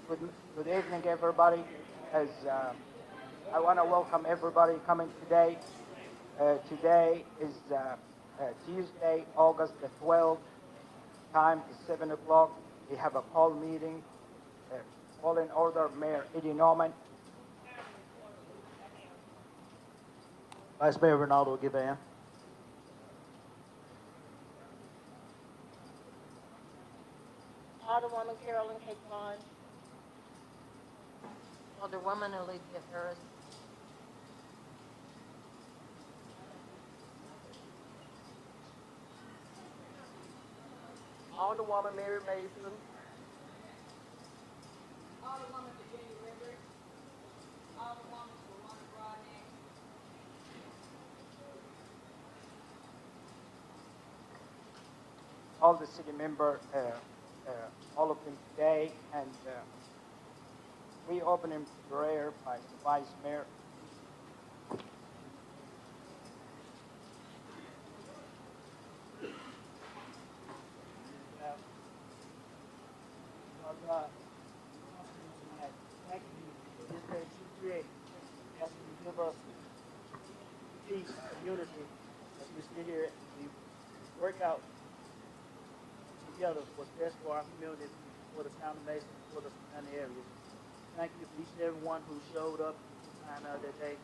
Good evening, everybody. As I want to welcome everybody coming today. Today is Tuesday, August the 12th. Time is 7 o'clock. We have a call meeting. Call in order, Mayor Eddie Norman. Vice Mayor Ronaldo Givan. Alderwoman Carolyn K. Klein. Alderwoman Olivia Harris. Alderwoman Mary Mason. Alderwoman Virginia Rivers. Alderwoman Rwanda Rodney. All the city members, all of them today, and we open in prayer by the Vice Mayor. God, thank you for this day you create. As you give us peace and unity as we sit here and we work out together what's best for our community, for the town of Mason, for the surrounding areas. Thank you for each and every one who showed up and that day.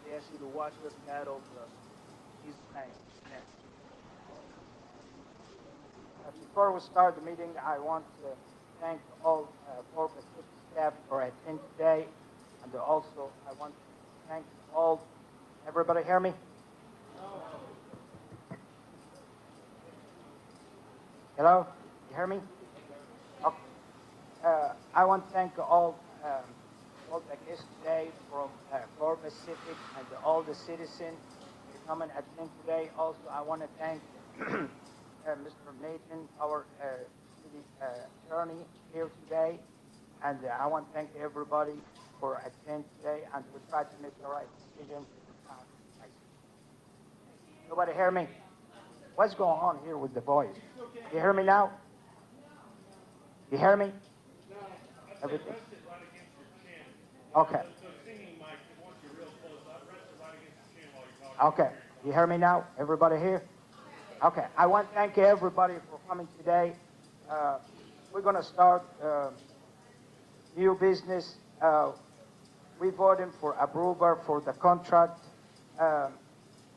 We ask you to watch us and guide over us. In Jesus' name. Amen. Before we start the meeting, I want to thank all corporate staff for attending today, and also I want to thank all. Everybody hear me? Hello? You hear me? Okay. I want to thank all the guests today from Corpus Civic and all the citizens who come and attend today. Also, I want to thank Mr. Nathan, our city attorney here today, and I want to thank everybody for attending today, and we try to make the right decision. Nobody hear me? What's going on here with the voice? You hear me now? You hear me? Everything? Okay. Okay. You hear me now? Everybody here? Okay. I want to thank everybody for coming today. We're going to start new business. We voted for approval for the contract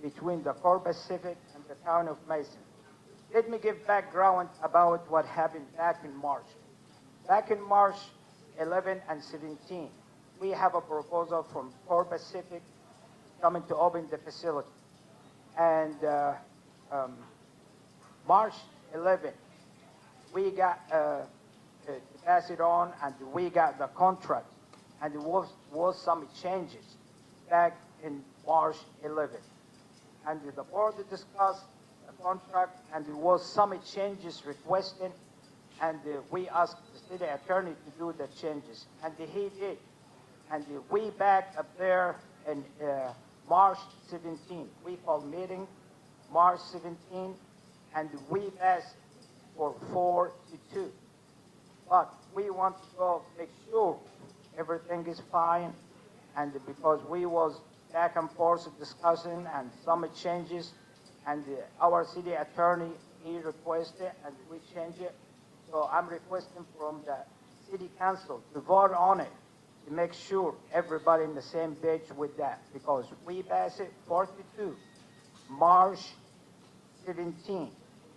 between the Corpus Civic and the town of Mason. Let me give background about what happened back in March. Back in March 11 and 17, we have a proposal from Corpus Civic coming to open the facility. And March 11, we got to pass it on, and we got the contract. And there was some changes back in March 11. And the board discussed the contract, and there was some changes requested, and we asked the city attorney to do the changes, and he did. And we back up there in March 17. We called meeting March 17, and we passed for 4-2. But we want to go make sure everything is fine, and because we was back and forth discussing and some changes, and our city attorney, he requested and we changed it. So I'm requesting from the city council to vote on it to make sure everybody in the same page with that, because we passed it 4-2, March 17.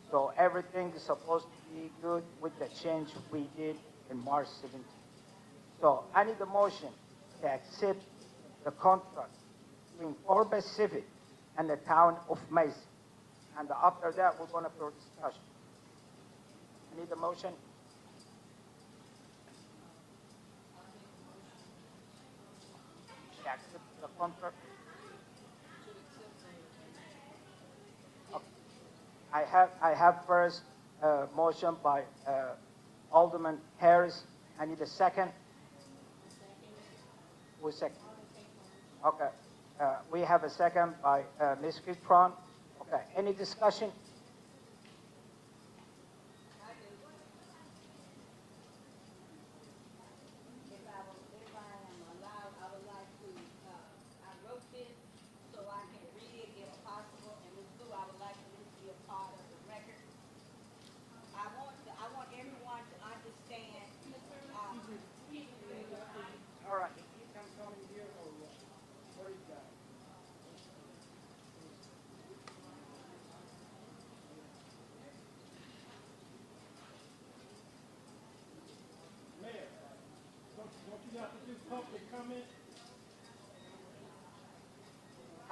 So everything is supposed to be good with the change we did in March 17. So I need a motion to accept the contract between Corpus Civic and the town of Mason. And after that, we're going to for discussion. I need a motion. To accept the contract. Okay. I have first motion by Alderman Harris. I need a second. Who's second? Okay. We have a second by Ms. Kitron. Okay. Any discussion?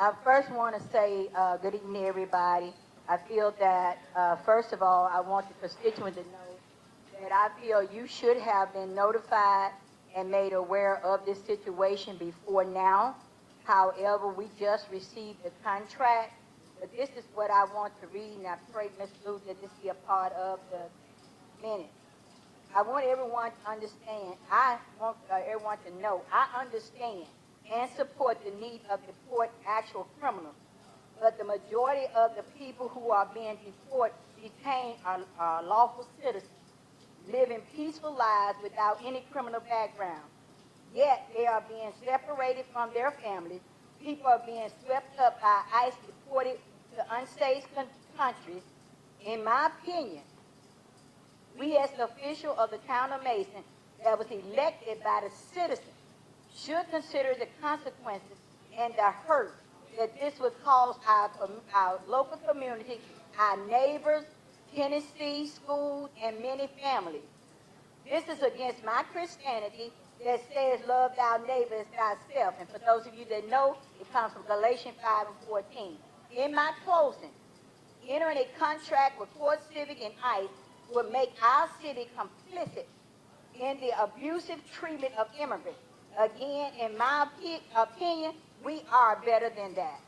I first want to say good evening, everybody. I feel that, first of all, I want the constituent to know that I feel you should have been notified and made aware of this situation before now. However, we just received the contract, but this is what I want to read, and I pray, Ms. Blue, that this be a part of the minutes. I want everyone to understand, I want everyone to know, I understand and support the need of deport actual criminals, but the majority of the people who are being detained are lawful citizens, living peaceful lives without any criminal background. Yet they are being separated from their families. People are being swept up by ICE, deported to unsafe countries. In my opinion, we as the official of the town of Mason that was elected by the citizens should consider the consequences and the hurt that this would cause our local community, our neighbors, Tennessee, schools, and many families. This is against my Christianity that says love thy neighbor as thyself. And for those of you that know, it comes from Galatians 5:14. In my closing, entering a contract with Ford Civic and ICE would make our city complicit in the abusive treatment of immigrants. Again, in my opinion, we are better than that.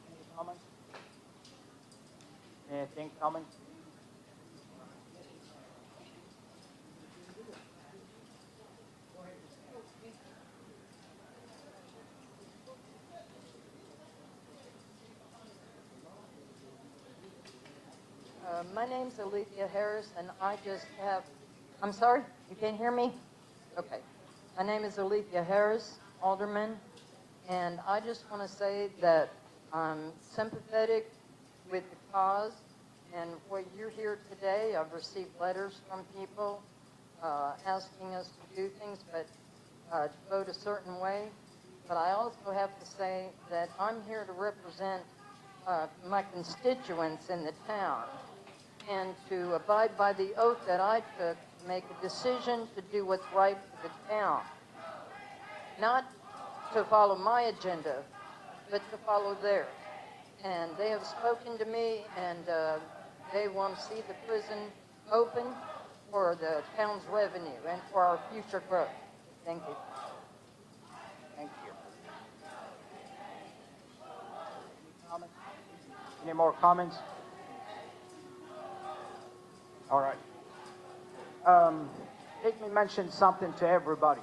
Any comments? Anything coming? My name's Alethea Harris, and I just have, I'm sorry, you can't hear me? Okay. My name is Alethea Harris, Alderman, and I just want to say that I'm sympathetic with the cause, and what you're here today, I've received letters from people asking us to do things, but to vote a certain way. But I also have to say that I'm here to represent my constituents in the town, and to abide by the oath that I took to make a decision to do what's right for the town. Not to follow my agenda, but to follow theirs. And they have spoken to me, and they want to see the prison open for the town's revenue and for our future growth. Thank you. Thank you. Any more comments? All right. Let me mention something to everybody.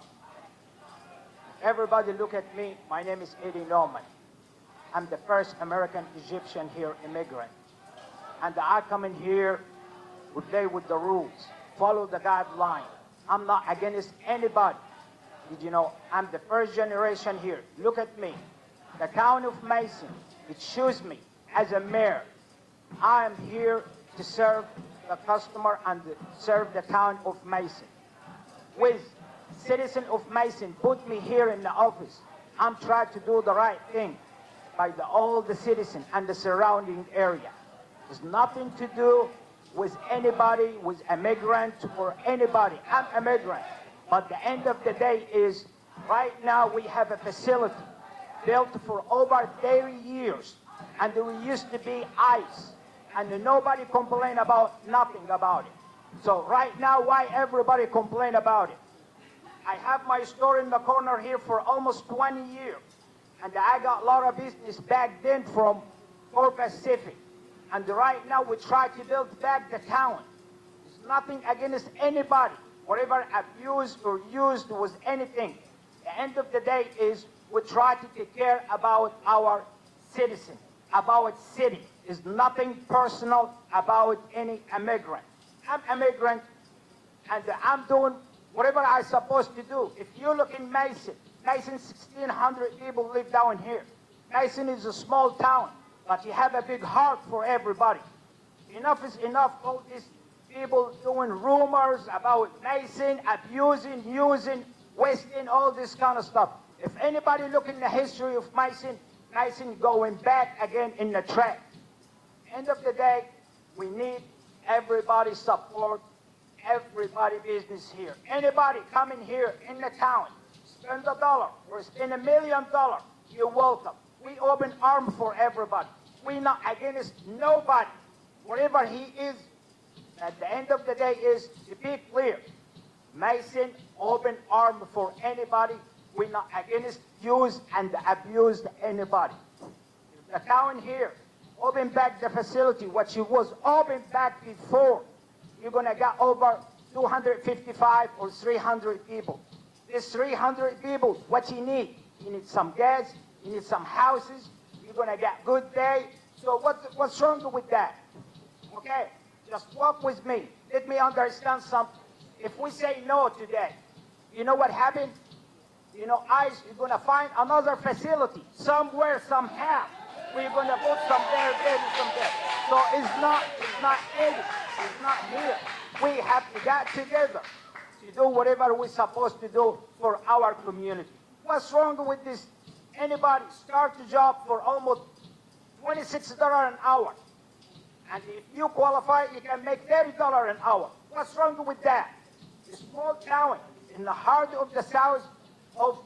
Everybody look at me. My name is Eddie Norman. I'm the first American Egyptian here immigrant. And I come in here, we play with the rules, follow the guideline. I'm not against anybody. Did you know I'm the first generation here? Look at me. The town of Mason, it chooses me as a mayor. I am here to serve the customer and serve the town of Mason. With citizen of Mason put me here in the office, I'm trying to do the right thing by all the citizens and the surrounding area. It's nothing to do with anybody, with immigrant or anybody. I'm immigrant. But the end of the day is, right now we have a facility built for over 30 years. And we used to be ICE. And nobody complained about nothing about it. So right now, why everybody complain about it? I have my store in the corner here for almost 20 years. And I got a lot of business back then from Corpus Civic. And right now, we try to build back the town. There's nothing against anybody. Whatever abused or used was anything. The end of the day is we try to take care about our citizens, about city. Is nothing personal about any immigrant. I'm immigrant, and I'm doing whatever I'm supposed to do. If you look in Mason, 1,600 people live down here. Mason is a small town, but you have a big heart for everybody. Enough is enough. All these people doing rumors about Mason, abusing, using, wasting, all this kind of stuff. If anybody look in the history of Mason, Mason going back again in the track. End of the day, we need everybody's support everybody business here. Anybody coming here in the town, spend $1 or spend $1,000,000, you're welcome. We open arms for everybody. We're not against nobody. Whatever he is, at the end of the day is, to be clear, Mason open arm for anybody. We're not against use and abuse anybody. The town here, open back the facility, what you was open back before. You're gonna get over 255 or 300 people. This 300 people, what you need? You need some gas, you need some houses, you're gonna get good day. So what's wrong with that? Okay, just walk with me. Let me understand something. If we say no today, you know what happened? You know, ICE is gonna find another facility somewhere, somehow. We're gonna put some there, some there. So it's not it. It's not here. We have to get together to do whatever we're supposed to do for our community. What's wrong with this? Anybody start a job for almost $26 an hour. And if you qualify, you can make $30 an hour. What's wrong with that? A small town in the heart of the south of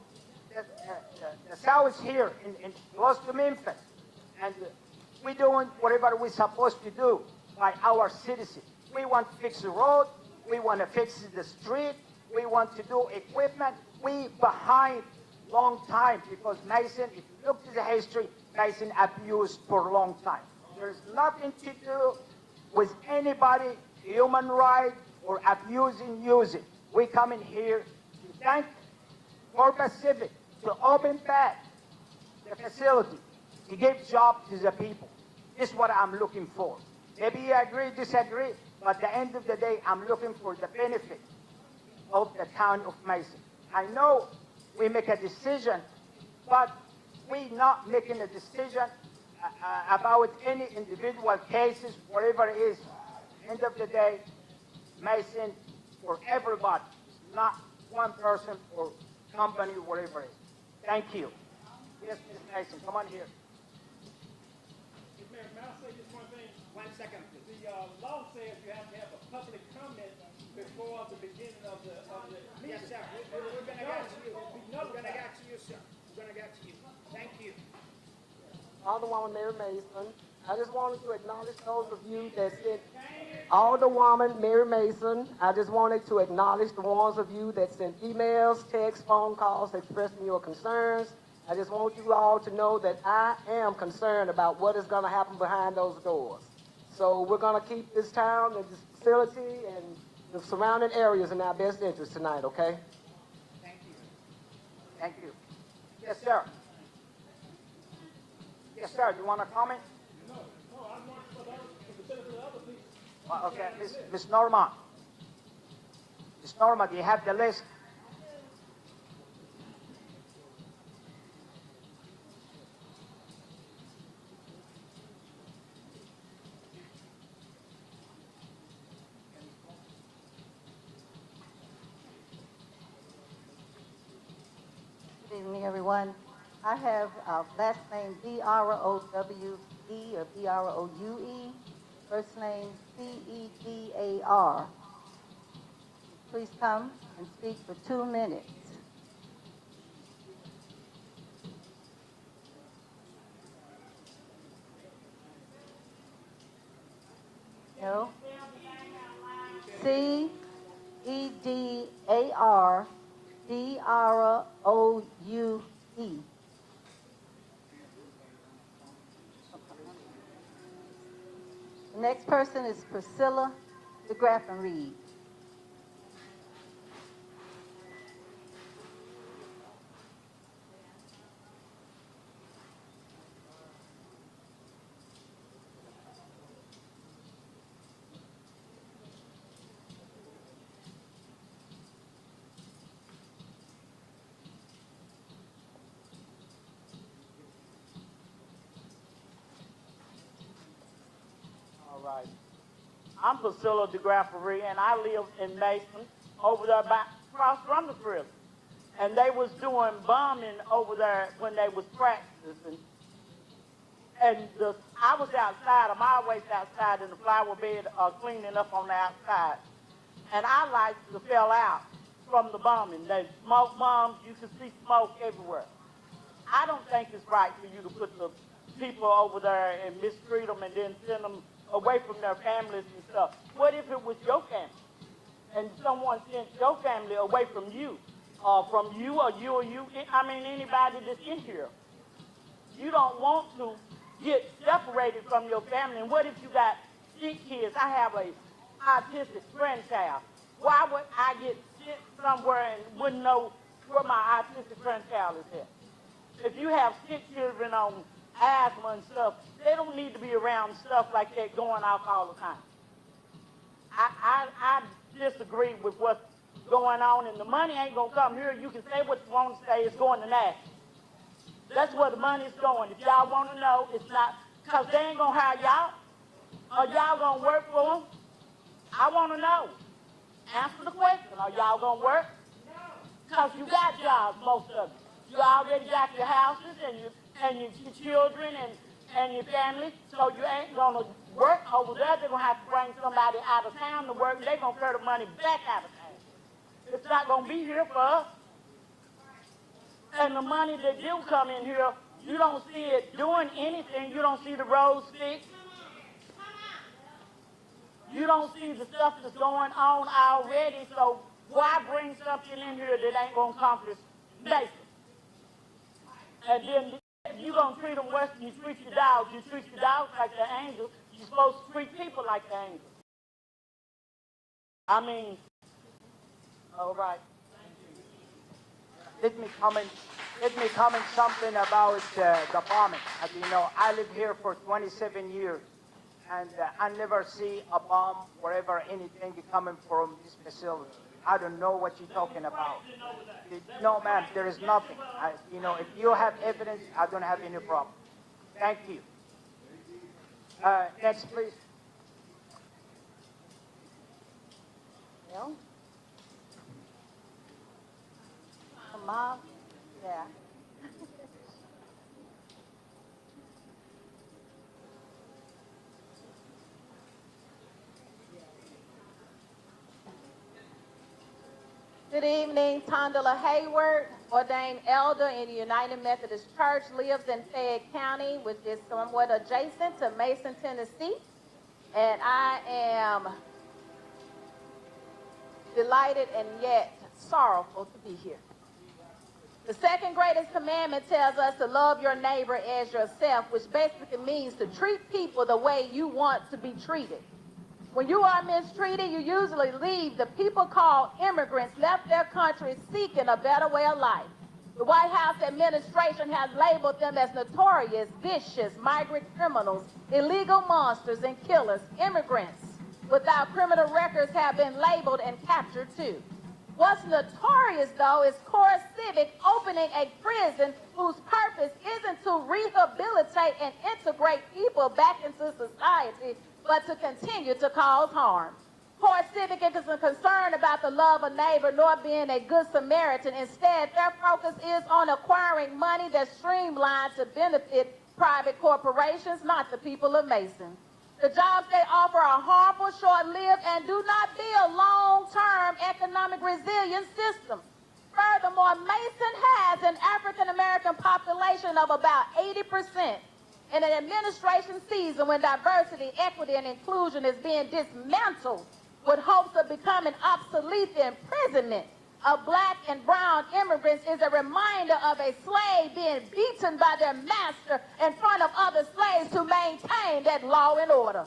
the south here, in close to Memphis. And we're doing whatever we're supposed to do by our citizens. We want to fix the road. We want to fix the street. We want to do equipment. We behind long time because Mason, if you look to the history, Mason abused for a long time. There's nothing to do with anybody, human right, or abusing using. We come in here to thank Corpus Civic to open back the facility, to give jobs to the people. This is what I'm looking for. Maybe you agree, disagree, but at the end of the day, I'm looking for the benefit of the town of Mason. I know we make a decision, but we're not making a decision about any individual cases, whatever it is. End of the day, Mason for everybody, not one person or company, whatever it is. Thank you. Yes, Ms. Mason, come on here. Mayor, may I say just one thing? 1 second, please. The law says you have to have a public comment before the beginning of the meeting. Yes, sir. We're gonna get to you. We're gonna get to you, sir. We're gonna get to you. Thank you. Alderwoman Mary Mason, I just wanted to acknowledge those of you that sent Alderwoman Mary Mason. I just wanted to acknowledge the ones of you that sent emails, texts, phone calls expressing your concerns. I just want you all to know that I am concerned about what is going to happen behind those doors. So we're going to keep this town and this facility and the surrounding areas in our best interest tonight, okay? Thank you. Thank you. Yes, sir. Yes, sir. Do you want to comment? No, I want for those to consider the other people. Okay, Miss Norma. Miss Norma, do you have the list? Good evening, everyone. I have last name B-R-O-W-E or B-R-O-U-E, first name C-E-D-A-R. Please come and speak for 2 minutes. No? C-E-D-A-R D-R-O-U-E. The next person is Priscilla DeGraff and Reed. All right. I'm Priscilla DeGraff and I live in Mason, over there across from the prison. And they was doing bombing over there when they was practicing. And I was outside, I'm always outside in the flower bed cleaning up on the outside. and our lights fell out from the bombing. They smoke bombs. You can see smoke everywhere. I don't think it's right for you to put the people over there and mistreat them and then send them away from their families and stuff. What if it was your family and someone sent your family away from you or you or you? I mean, anybody that's in here. You don't want to get separated from your family. And what if you got sick kids? I have a autistic grandchild. Why would I get sick somewhere and wouldn't know where my autistic grandchild is at? If you have sick children on asthma and stuff, they don't need to be around stuff like that going off all the time. I disagree with what's going on, and the money ain't going to come here. You can say what you want to say. It's going to national. That's where the money's going. If y'all want to know, it's not, because they ain't going to hire y'all. Are y'all going to work for them? I want to know. Answer the question. Are y'all going to work? Because you got jobs, most of you. You already got your houses and your children and your family, so you ain't going to work over there. They're going to have to bring somebody out of town to work. They're going to pay the money back out of town. It's not going to be here for us. And the money that do come in here, you don't see it doing anything. You don't see the roads fixed. You don't see the stuff that's going on already, so why bring something in here that ain't going to accomplish Mason? And then you're going to treat them worse than you treat your dogs. You treat your dogs like they're angels. You're supposed to treat people like they're angels. I mean, all right. Let me comment something about the bombing. As you know, I live here for 27 years, and I never see a bomb wherever anything coming from this facility. I don't know what you're talking about. No, ma'am, there is nothing. If you have evidence, I don't have any problem. Thank you. Next, please. Well, Mom, yeah. Good evening, Tondela Hayward, ordained elder in the United Methodist Church, lives in Fayette County, which is somewhat adjacent to Mason, Tennessee. And I am delighted and yet sorrowful to be here. The second greatest commandment tells us to love your neighbor as yourself, which basically means to treat people the way you want to be treated. When you are mistreated, you usually leave. The people called immigrants left their country seeking a better way of life. The White House administration has labeled them as notorious, vicious, migrant criminals, illegal monsters and killers. Immigrants without criminal records have been labeled and captured too. What's notorious, though, is Civic opening a prison whose purpose isn't to rehabilitate and integrate people back into society, but to continue to cause harm. Civic isn't concerned about the love of neighbor nor being a good Samaritan. Instead, their focus is on acquiring money that's streamlined to benefit private corporations, not the people of Mason. The jobs they offer are harmful, short-lived, and do not build long-term economic resilience systems. Furthermore, Mason has an African-American population of about 80%. In an administration season when diversity, equity, and inclusion is being dismantled with hopes of becoming obsolete, the imprisonment of black and brown immigrants is a reminder of a slave being beaten by their master in front of other slaves to maintain that law and order.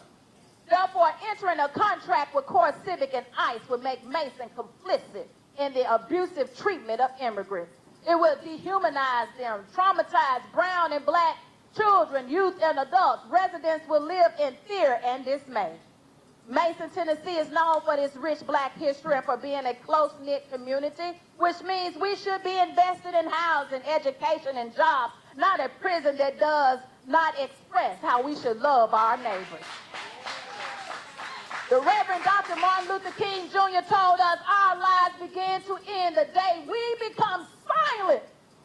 Therefore, entering a contract with Civic and ICE would make Mason complicit in the abusive treatment of immigrants. It will dehumanize them, traumatize brown and black children, youth, and adults. Residents will live in fear and dismay. Mason, Tennessee is known for its rich black history and for being a close-knit community, which means we should be invested in housing, education, and jobs, not a prison that does not express how we should love our neighbors. The Reverend Dr. Martin Luther King Jr. told us our lives begin to end the day we become silent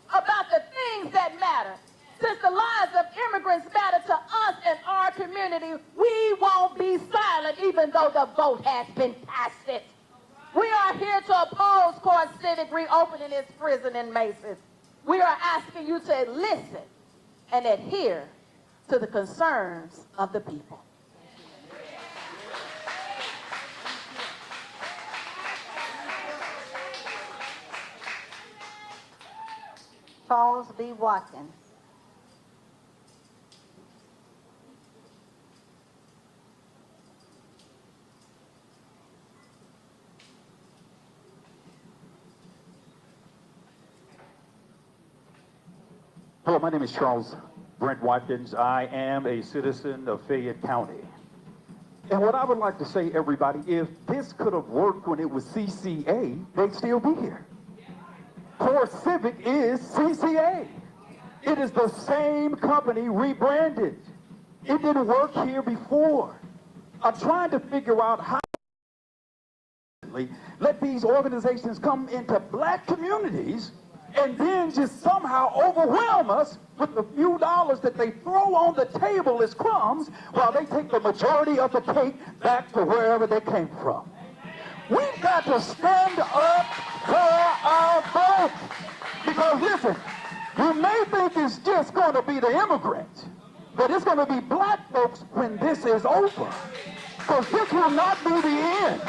about the things that matter. Since the lives of immigrants matter to us and our community, we won't be silent even though the vote has been casted. opening this prison in Mason. We are asking you to listen and adhere to the concerns of the people. Charles B. Watkins. Hello, my name is Charles Brent Watkins. I am a citizen of Fayette County. And what I would like to say, everybody, if this could have worked when it was CCA, they'd still be here. Core Civic is CCA. It is the same company rebranded. It didn't work here before. I'm trying to figure out how to let these organizations come into black communities and then just somehow overwhelm us with the few dollars that they throw on the table as crumbs while they take the majority of the cake back to wherever they came from. We've got to stand up for our vote. Because listen, you may think it's just going to be the immigrants, but it's going to be black folks when this is over. Because this will not be the end.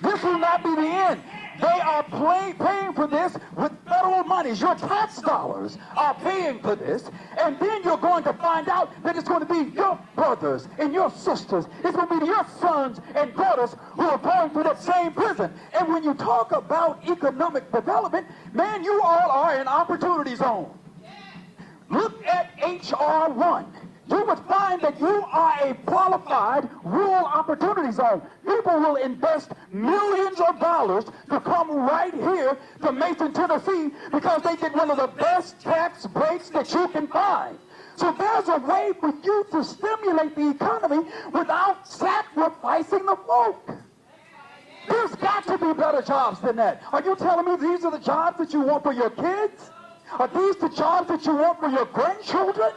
This will not be the end. They are paying for this with federal monies. Your tax dollars are paying for this. And then you're going to find out that it's going to be your brothers and your sisters. It's going to be your sons and daughters who are going to that same prison. And when you talk about economic development, man, you all are in opportunity zone. Look at H.R. 1. You would find that you are a qualified rural opportunity zone. People will invest millions of dollars to come right here to Mason, Tennessee, because they get one of the best tax breaks that you can find. So there's a way for you to stimulate the economy without sacrificing the folk. There's got to be better jobs than that. Are you telling me these are the jobs that you want for your kids? Are these the jobs that you want for your grandchildren?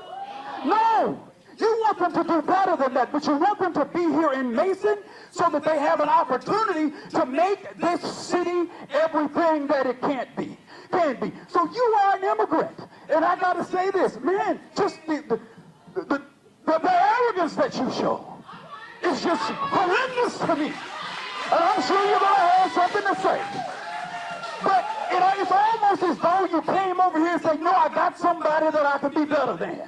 No! You want them to do better than that, but you want them to be here in Mason so that they have an opportunity to make this city everything that it can be. So you are an immigrant. And I got to say this, man, just the arrogance that you show is just horrendous to me. And I'm sure you're going to have something to say. But it's almost as though you came over here and said, no, I got somebody that I can be better than.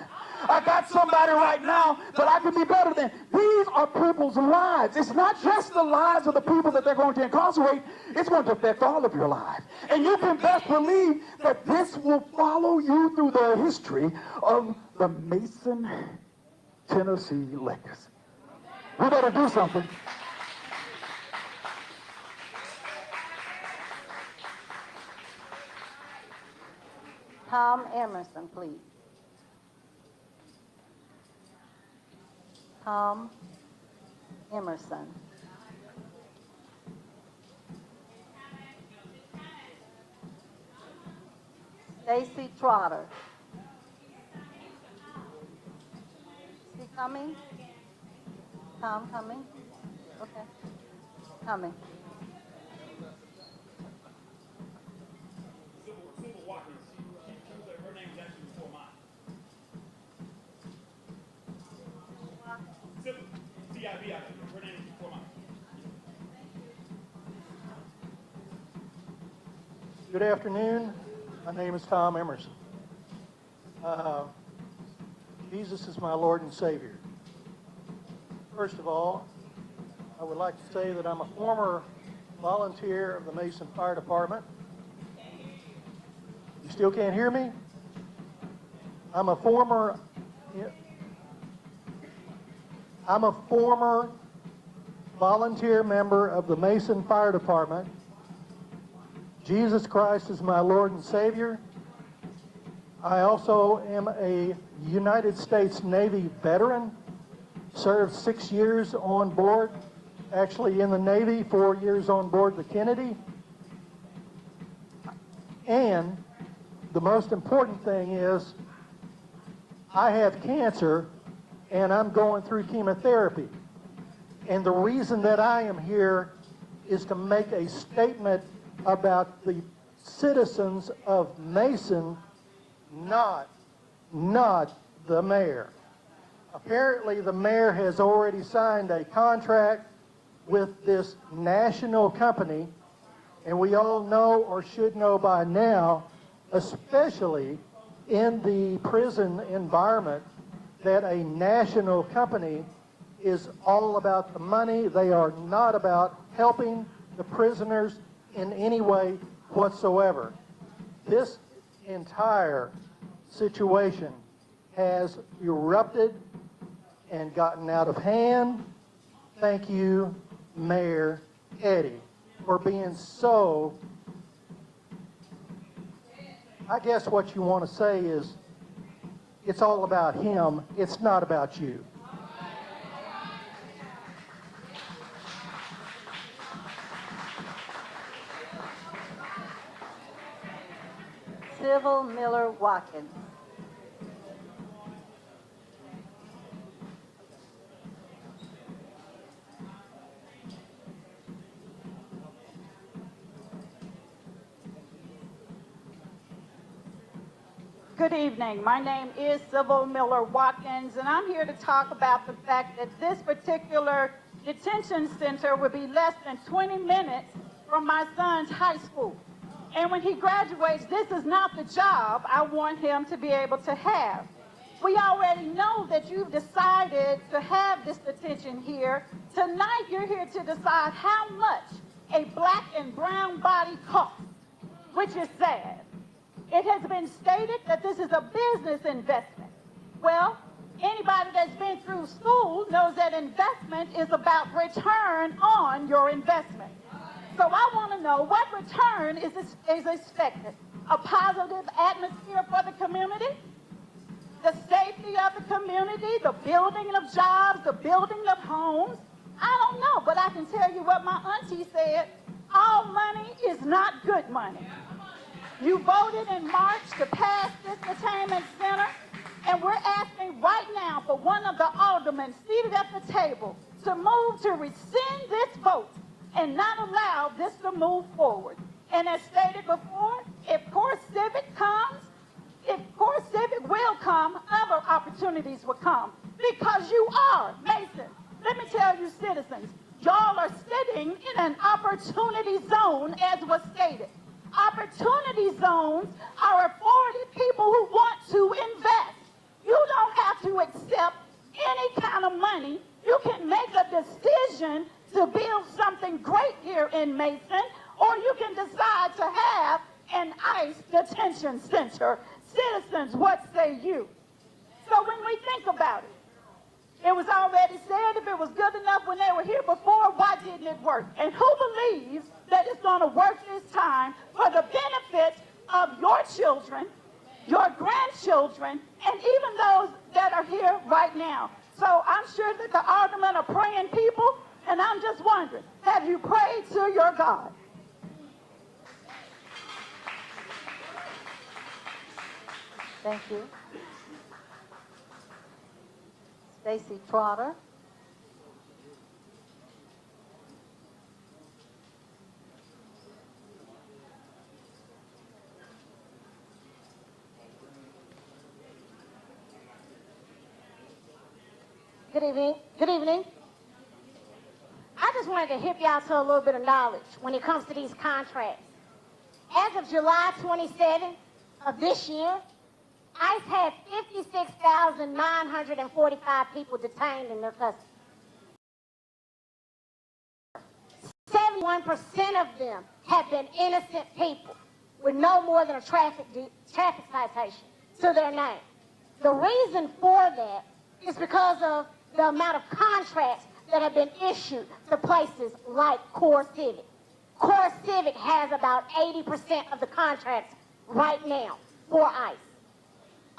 I got somebody right now that I can be better than. These are people's lives. It's not just the lives of the people that they're going to incarcerate. It's going to affect all of your lives. And you can best believe that this will follow you through the history of the Mason, Tennessee legacy. We better do something. Tom Emerson, please. Tom Emerson. Stacy Trotter. Is he coming? Tom coming? Okay. Coming. Her name is actually before mine. C-I-V-I. Her name is before mine. Good afternoon. My name is Tom Emerson. Jesus is my Lord and Savior. First of all, I would like to say that I'm a former volunteer of the Mason Fire Department. You still can't hear me? I'm a former volunteer member of the Mason Fire Department. Jesus Christ is my Lord and Savior. I also am a United States Navy veteran, served 6 years on board, actually in the Navy, 4 years on board the Kennedy. And the most important thing is I have cancer and I'm going through chemotherapy. And the reason that I am here is to make a statement about the citizens of Mason, not the mayor. Apparently, the mayor has already signed a contract with this national company, and we all know or should know by now, especially in the prison environment, that a national company is all about the money. They are not about helping the prisoners in any way whatsoever. This entire situation has erupted and gotten out of hand. Thank you, Mayor Eddie, for being so, I guess what you want to say is, it's all about him, it's not about you. Civil Miller Watkins. Good evening. My name is Civil Miller Watkins, and I'm here to talk about the fact that this particular detention center will be less than 20 minutes from my son's high school. And when he graduates, this is not the job I want him to be able to have. We already know that you've decided to have this detention here. Tonight, you're here to decide how much a black and brown body costs, which is sad. It has been stated that this is a business investment. Well, anybody that's been through school knows that investment is about return on your investment. So I want to know what return is expected. A positive atmosphere for the community, the safety of the community, the building of jobs, the building of homes. I don't know, but I can tell you what my auntie said. All money is not good money. You voted in March to pass this detainment center, and we're asking right now for one of the aldermen seated at the table to move to rescind this vote and not allow this to move forward. And as stated before, if Core Civic will come, other opportunities will come. Because you are, Mason, let me tell you citizens, y'all are sitting in an opportunity zone as was stated. Opportunity zones are afforded people who want to invest. You don't have to accept any kind of money. You can make a decision to build something great here in Mason, or you can decide to have an ICE detention center. Citizens, what say you? So when we think about it, it was already said if it was good enough when they were here before, why didn't it work? And who believes that it's going to work this time for the benefit of your children, your grandchildren, and even those that are here right now? So I'm sure that the aldermen are praying people, and I'm just wondering, have you prayed to your God? Thank you. Stacy Trotter. Good evening. Good evening. I just wanted to hip y'all to a little bit of knowledge when it comes to these contracts. As of July 27th of this year, ICE had 56,945 people detained in their custody. 71% of them have been innocent people with no more than a traffic citation to their name. The reason for that is because of the amount of contracts that have been issued to places like Core Civic. Core Civic has about 80% of the contracts right now for ICE.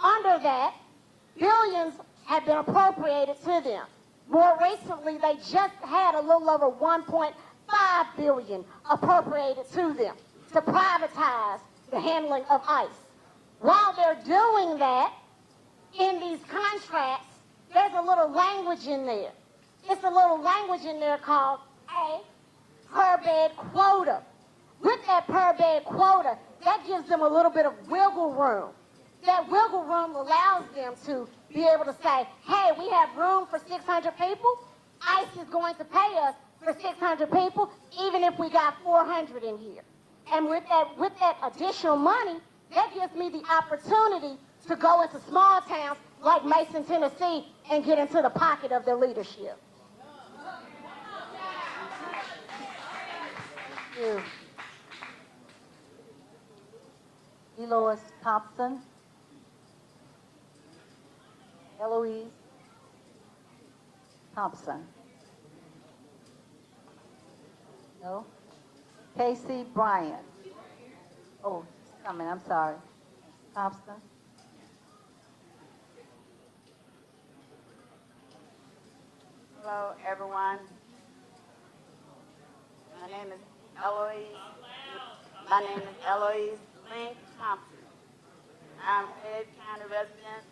Under that, billions have been appropriated to them. More recently, they just had a little over $1.5 billion appropriated to them to privatize the handling of ICE. While they're doing that, in these contracts, there's a little language in there. It's a little language in there called a per bed quota. With that per bed quota, that gives them a little bit of wiggle room. That wiggle room allows them to be able to say, hey, we have room for 600 people. ICE is going to pay us for 600 people, even if we got 400 in here. And with that additional money, that gives me the opportunity to go into small towns like Mason, Tennessee, and get into the pocket of their leadership. Thank you. Eloise Thompson. Eloise Thompson. No. Casey Bryant. Oh, she's coming, I'm sorry. Thompson. Hello, everyone. My name is Eloise Link Thompson. I'm a Fayette County resident,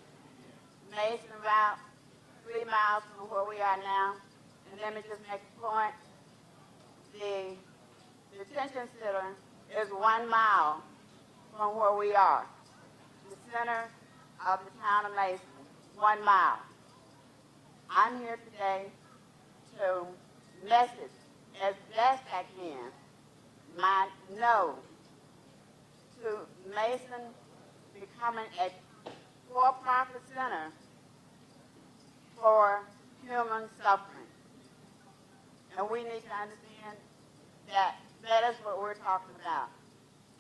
Mason, about 3 miles from where we are now. And let me just make a point. The detention center is 1 mile from where we are. The center of the town of Mason, 1 mile. I'm here today to message as best I can my no to Mason becoming a for-profit center for human suffering. And we need to understand that that is what we're talking about.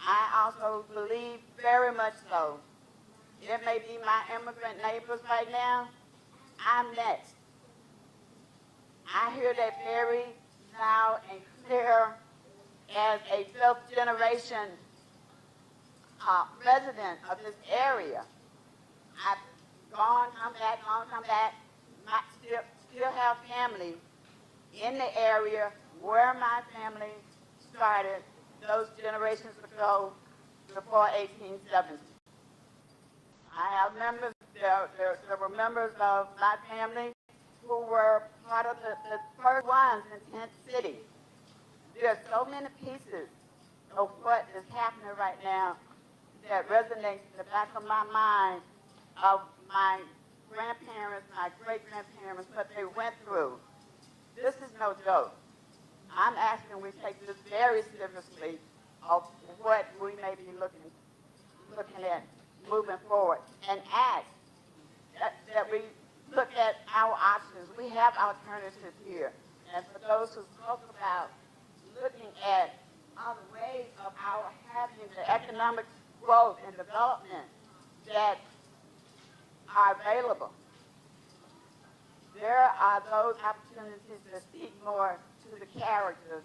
I also believe very much so. It may be my immigrant neighbors right now. I'm next. I hear that very loud and clear as a fifth generation resident of this area. I've gone, come back, still have family in the area where my family started those generations ago before 1870. I have members, there were members of my family who were part of the first ones in Tent City. There are so many pieces of what is happening right now that resonates in the back of my mind of my grandparents, my great-grandparents, what they went through. This is no joke. I'm asking we take this very seriously of what we may be looking at moving forward, and ask that we look at our options. We have alternatives here. And for those who spoke about looking at other ways of our having the economic growth and development that are available, there are those opportunities that speak more to the character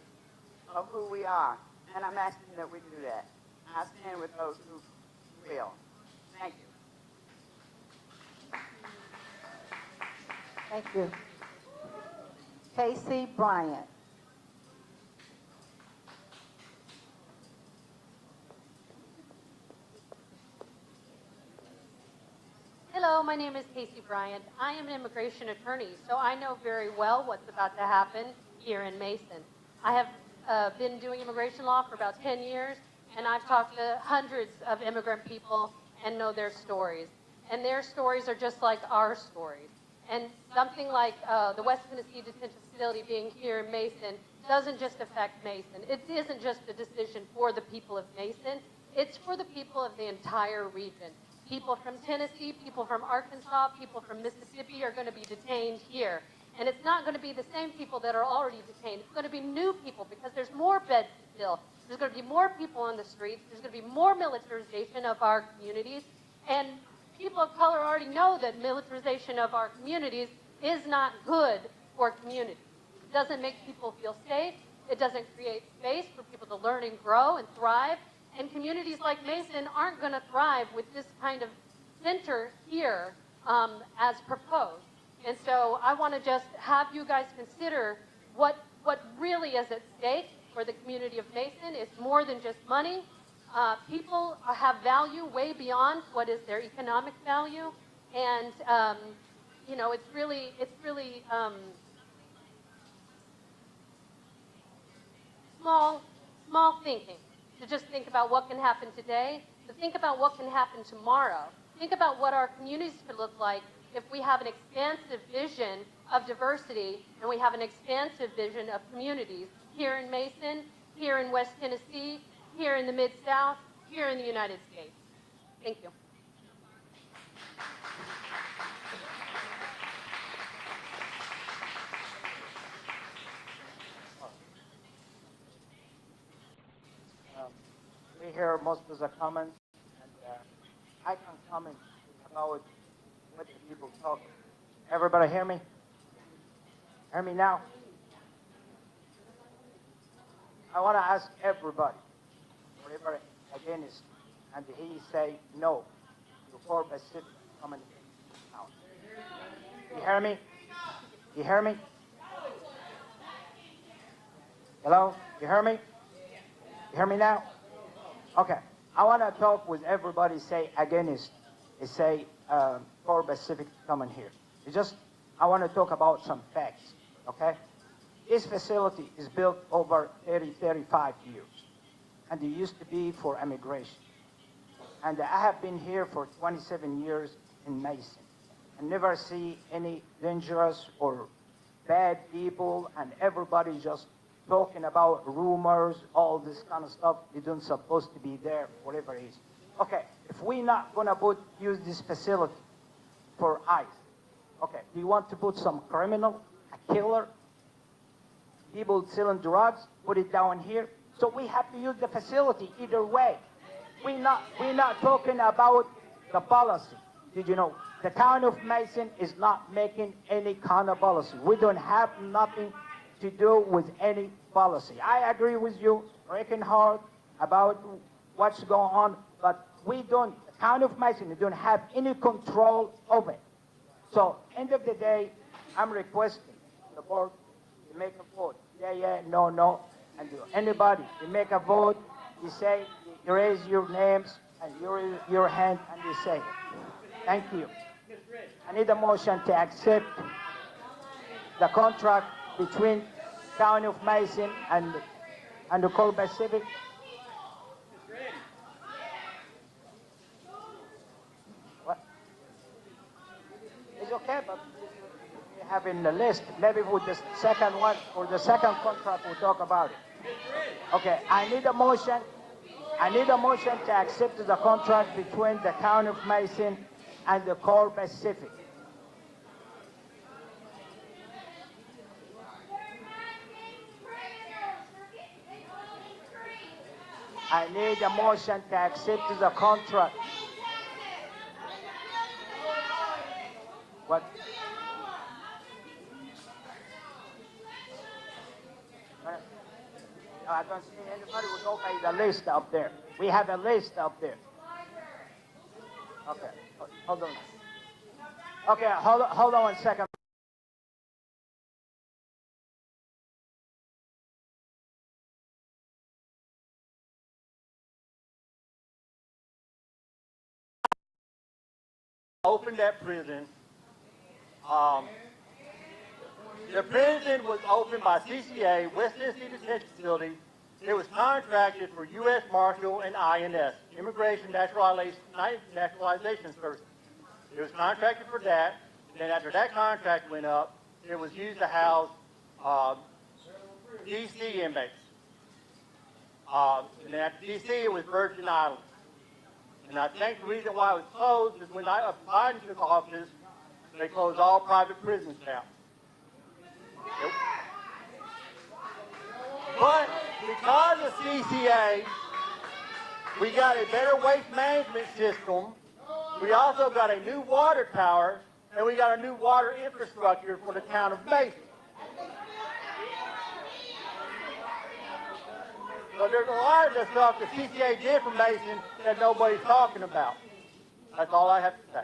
of who we are. And I'm asking that we do that. I stand with those who will. Thank you. Thank you. Casey Bryant. Hello, my name is Casey Bryant. I am an immigration attorney, so I know very well what's about to happen here in Mason. I have been doing immigration law for about 10 years, and I've talked to hundreds of immigrant people and know their stories. And their stories are just like our stories. And something like the West Tennessee Detention Facility being here in Mason doesn't just affect Mason. It isn't just a decision for the people of Mason. It's for the people of the entire region. People from Tennessee, people from Arkansas, people from Mississippi are going to be detained here. And it's not going to be the same people that are already detained. It's going to be new people because there's more beds to fill. There's going to be more people on the streets. There's going to be more militarization of our communities. And people of color already know that militarization of our communities is not good for communities. It doesn't make people feel safe. It doesn't create space for people to learn and grow and thrive. And communities like Mason aren't going to thrive with this kind of center here as proposed. And so I want to just have you guys consider what really is at stake for the community of Mason. It's more than just money. People have value way beyond what is their economic value. And, you know, it's really small thinking to just think about what can happen today, to think about what can happen tomorrow. Think about what our communities could look like if we have an expansive vision of diversity and we have an expansive vision of communities here in Mason, here in West Tennessee, here in the Mid-South, here in the United States. Thank you. We hear most of the comments, and I can comment about what the people talk. Everybody hear me? Hear me now? I want to ask everybody, whatever against, and he say no before Pacific coming out. You hear me? You hear me? Hello? You hear me? You hear me now? Okay. I want to talk with everybody say against, say for Pacific coming here. It's just, I want to talk about some facts, okay? This facility is built over 30, 35 years, and it used to be for immigration. And I have been here for 27 years in Mason, and never see any dangerous or bad people, and everybody just talking about rumors, all this kind of stuff. They don't supposed to be there, whatever it is. Okay, if we're not gonna use this facility for ICE, okay, do you want to put some criminal, a killer, people selling drugs, put it down here? So we have to use the facility either way. We're not talking about the policy. Did you know the town of Mason is not making any kind of policy? We don't have nothing to do with any policy. I agree with you, working hard about what's going on, but we don't, the town of Mason, we don't have any control over it. So, end of the day, I'm requesting the board to make a vote. Yeah, no, and anybody to make a vote, you say, you raise your names and you raise your hand and you say it. Thank you. I need a motion to accept the contract between Town of Mason and the Colby Civic. What? It's okay, but we have in the list. Maybe with the second one or the second contract, we'll talk about it. Okay, I need a motion. I need a motion to accept the contract between the Town of Mason and the Colby Civic. I need a motion to accept the contract. What? No, I don't see anybody who go by the list up there. We have a list up there. Okay, hold on. Okay, hold on 1 second. Opened that prison. The prison was opened by CCA, West Tennessee Detention Facility. It was contracted for U.S. Marshal and INS, Immigration Naturalization Service. It was contracted for that. Then after that contract went up, it was used to house D.C. inmates. And after D.C., it was Virgin Islands. And I think the reason why it was closed is when Biden took office, they closed all private prisons down. But because of CCA, we got a better waste management system. We also got a new water tower, and we got a new water infrastructure for the town of Mason. So there's a lot of the stuff that CCA did for Mason that nobody's talking about. That's all I have to say.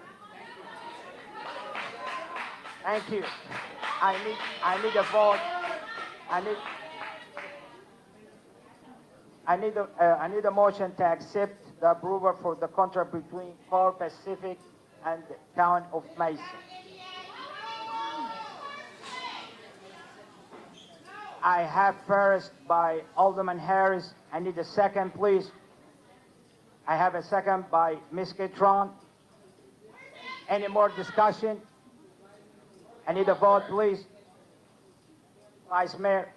Thank you. I need a vote. I need a motion to accept the approval for the contract between Core Pacific and the Town of Mason. I have first by Alderman Harris. I need a second, please. I have a second by Ms. Catron. Any more discussion? I need a vote, please. Vice Mayor.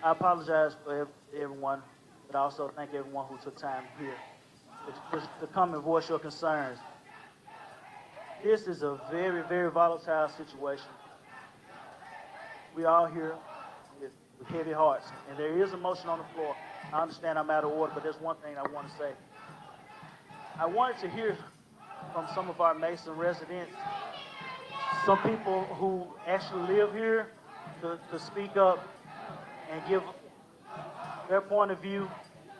I apologize for everyone, but I also thank everyone who took time here to come and voice your concerns. This is a very, very volatile situation. We all here with heavy hearts, and there is emotion on the floor. I understand I'm out of order, but there's one thing I want to say. I wanted to hear from some of our Mason residents, some people who actually live here, to speak up and give their point of view.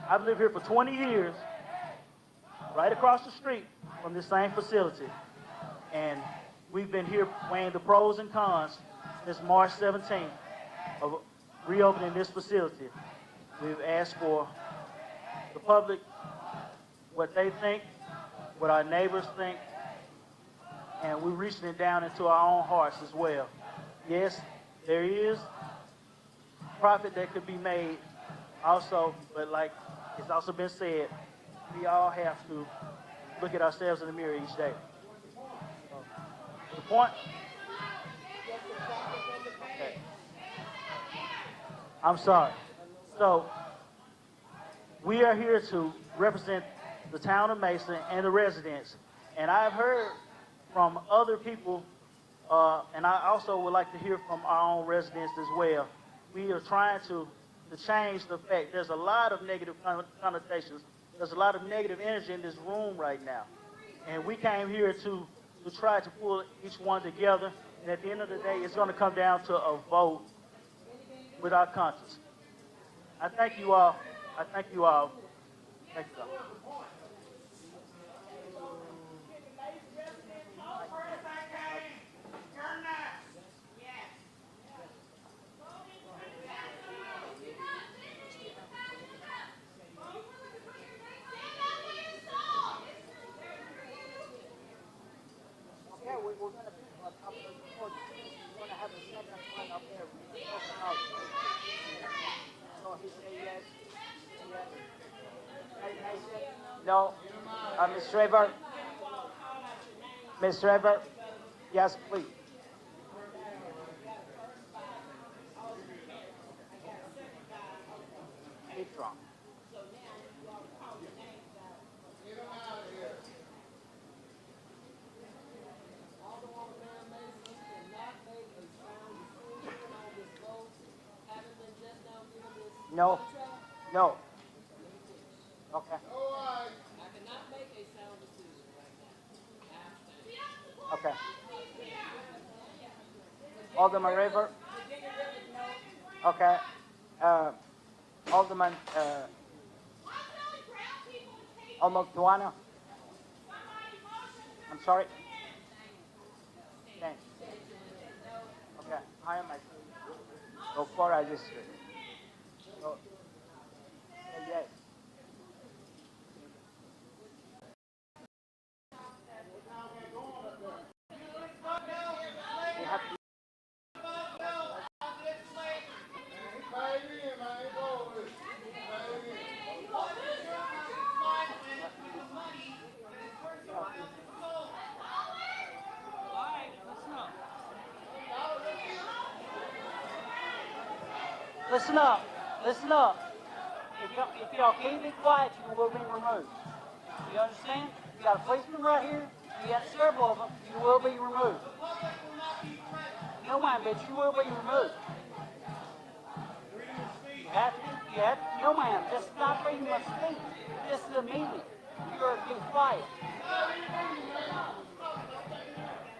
I've lived here for 20 years, right across the street from this same facility. And we've been here weighing the pros and cons since March 17th of reopening this facility. We've asked for the public, what they think, what our neighbors think, and we're reaching it down into our own hearts as well. Yes, there is profit that could be made also, but like it's also been said, we all have to look at ourselves in the mirror each day. The point? Okay. I'm sorry. So, we are here to represent the town of Mason and the residents. And I've heard from other people, and I also would like to hear from our own residents as well. We are trying to change the fact there's a lot of negative connotations. There's a lot of negative energy in this room right now. And we came here to try to pull each one together. And at the end of the day, it's going to come down to a vote with our conscience. I thank you all. I thank you all. Thank you all. No. Ms. Trevor? Ms. Trevor? Yes, please. Catron. No. No. Okay. Okay. Alderman River. Okay. Alderman Almoduana. I'm sorry. Thanks. Okay. I am. Go for I just. So, yes. Listen up. Listen up. If y'all can't be quiet, you will be removed. You understand? You got a policeman right here. You got several of them. You will be removed. No, ma'am, but you will be removed. You have to. No, ma'am, just stop reading my speech. This is a meeting. You are being quiet.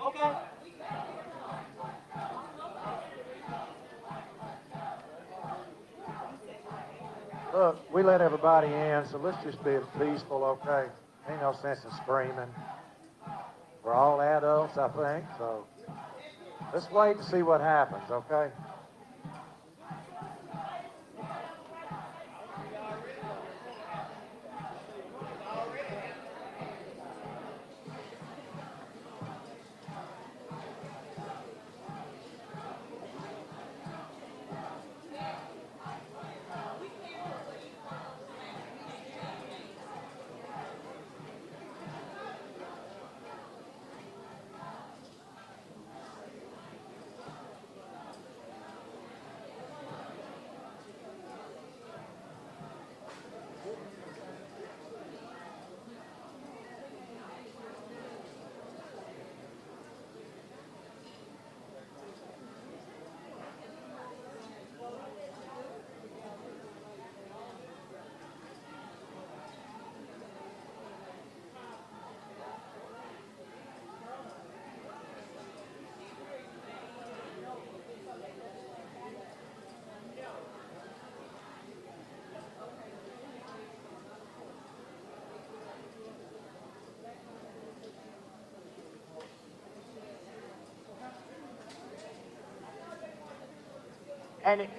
Okay? Look, we let everybody in, so let's just be peaceful, okay? Ain't no sense in screaming. We're all adults, I think, so Let's wait and see what happens, okay?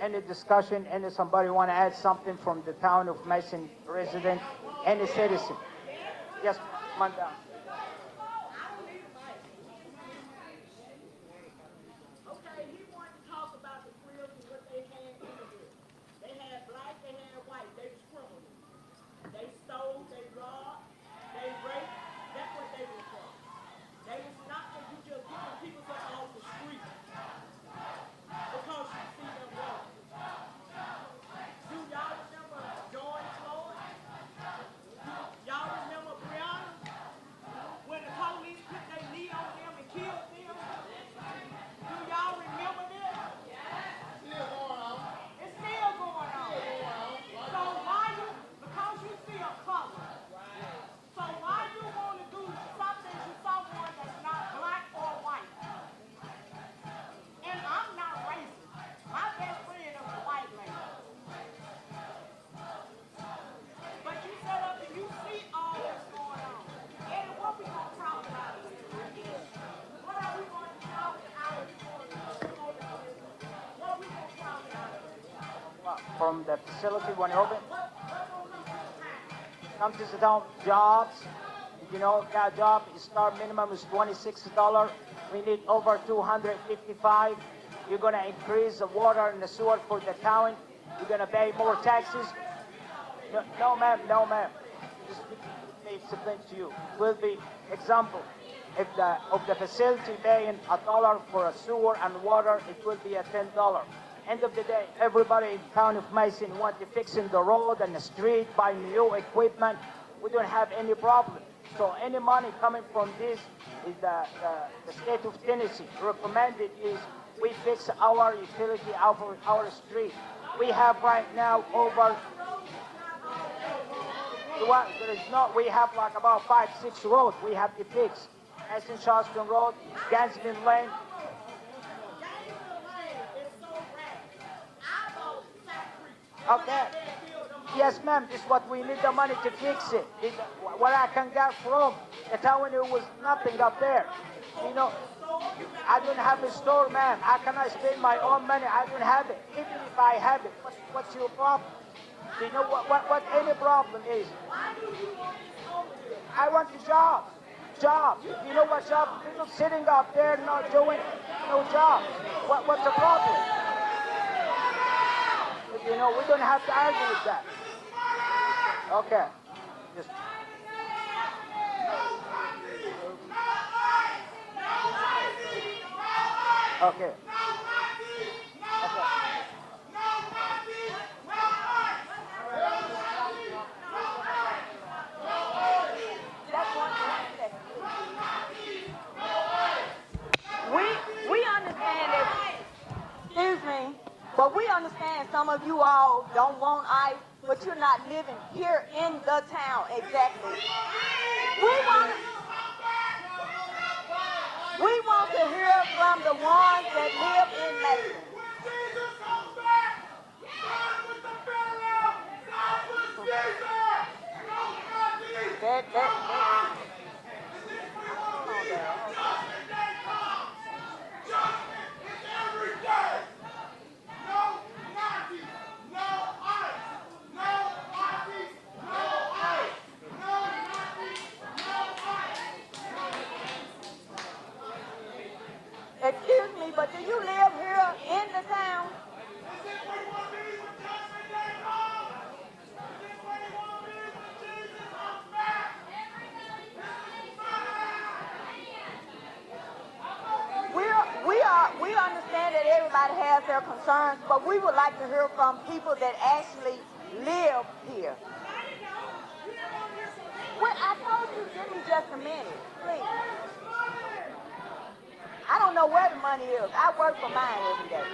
Any discussion? Somebody want to add something from the town of Mason resident? Any citizen? Yes, come on down. Okay, he wanted to talk about the grills and what they had in there. They had black, they had white. They was criminals. They stole, they robbed, they raped. That's what they were for. They was not that you just picking people up off the street because you see them walk. Do y'all remember George Floyd? Y'all remember Breonna? When the police put their knee on them and killed them? Do y'all remember this? Still going on. It's still going on. So why you, because you see a color, so why you want to do something to someone that's not black or white? And I'm not racist. My best friend is a white lady. But you set up and you see all that's going on. And what we gonna talk about? What are we going to talk about? What we gonna talk about? From the facility when you open? Come to the town, jobs. If you know got a job, start minimum is $26. We need over 255. You're gonna increase the water and the sewer for the town. You're gonna pay more taxes. No, ma'am, no, ma'am. Just let me explain to you. Will be example. If the facility paying $1 for a sewer and water, it will be a $10. End of the day, everybody in the town of Mason want to fixing the road and the street, buy new equipment. We don't have any problem. So any money coming from this is the state of Tennessee recommended is we fix our utility, our street. We have right now over there is not. We have like about 5, 6 roads we have to fix. Mason Charleston Road, Gansman Lane. Okay. Yes, ma'am. This is what we need the money to fix it. What I can get from the town, it was nothing up there. You know, I don't have a store, ma'am. How can I spend my own money? I don't have it. Even if I have it, what's your problem? Do you know what any problem is? I want a job. Job. You know what job? People sitting up there not doing no job. What's the problem? You know, we don't have to argue with that. Okay. Just. Okay. We understand that, excuse me, but we understand some of you all don't want ICE, but you're not living here in the town exactly. We want to hear from the ones that live in Mason. Excuse me, but do you live here in the town? We understand that everybody has their concerns, but we would like to hear from people that actually live here. Well, I told you, give me just a minute, please. I don't know where the money is. I work for mine every day.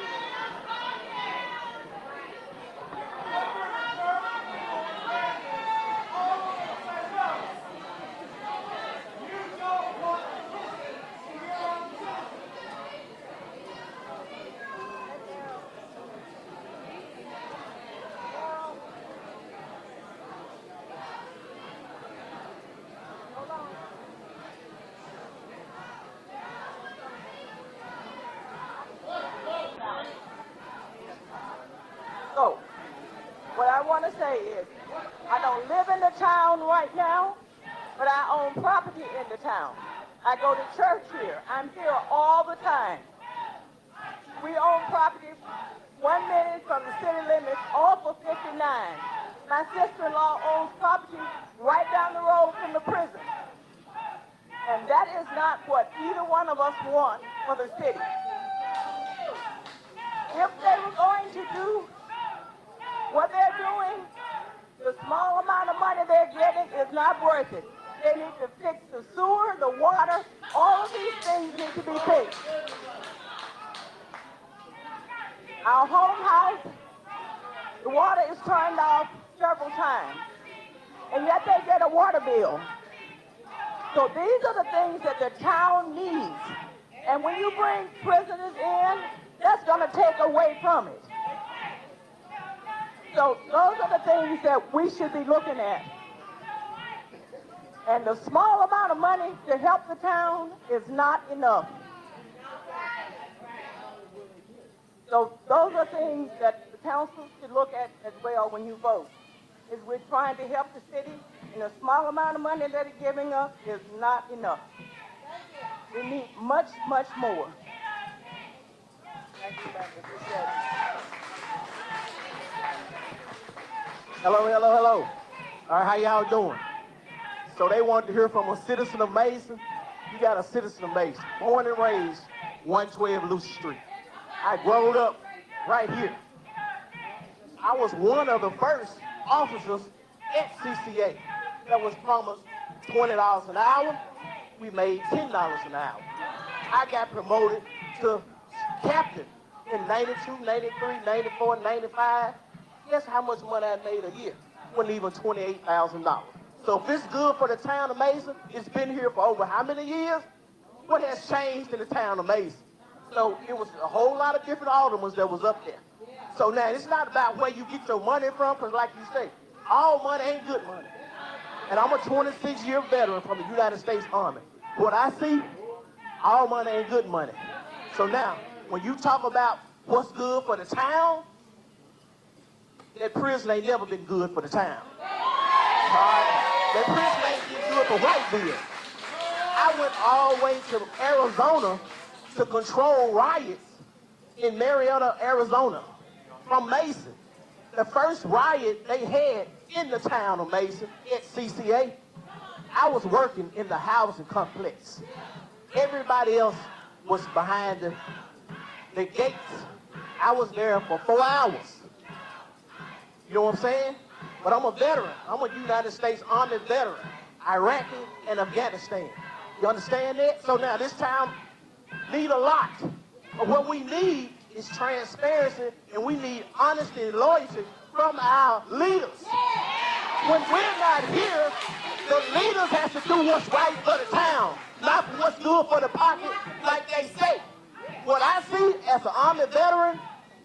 So, what I want to say is, I don't live in the town right now, but I own property in the town. I go to church here. I'm here all the time. We own property 1 minute from the city limits off of 59. My sister-in-law owns property right down the road from the prison. And that is not what either one of us want for the city. If they were going to do what they're doing, the small amount of money they're getting is not worth it. They need to fix the sewer, the water, all of these things need to be fixed. Our home house, the water is turned off several times, and yet they get a water bill. So these are the things that the town needs. And when you bring prisoners in, that's going to take away from it. So those are the things that we should be looking at. And the small amount of money to help the town is not enough. So those are things that the council should look at as well when you vote. Is we're trying to help the city, and the small amount of money that they're giving us is not enough. We need much, much more. Thank you, Hello, hello, hello. All right, how y'all doing? So they wanted to hear from a citizen of Mason. You got a citizen of Mason, born and raised, 112 Lucy Street. I growed up right here. I was one of the first officers at CCA that was promised $20 an hour. We made $10 an hour. I got promoted to captain in 92, 93, 94, 95. Guess how much money I made a year? Wasn't even $28,000. So if it's good for the town of Mason, it's been here for over how many years? What has changed in the town of Mason? So it was a whole lot of different aldermen that was up there. So now it's not about where you get your money from, because like you say, all money ain't good money. And I'm a 26-year veteran from the United States Army. What I see, all money ain't good money. So now, when you talk about what's good for the town, that prison ain't never been good for the town. All right? That prison ain't been good for Whiteville. I went all the way to Arizona to control riots in Marietta, Arizona, from Mason. The first riot they had in the town of Mason at CCA, I was working in the housing complex. Everybody else was behind the gates. I was there for 4 hours. You know what I'm saying? But I'm a veteran. I'm a United States Army veteran. Iraq and Afghanistan. You understand that? So now this town need a lot. But what we need is transparency, and we need honesty and loyalty from our leaders. When we're not here, the leaders have to do what's right for the town, not what's good for the pocket, like they say. What I see as an Army veteran,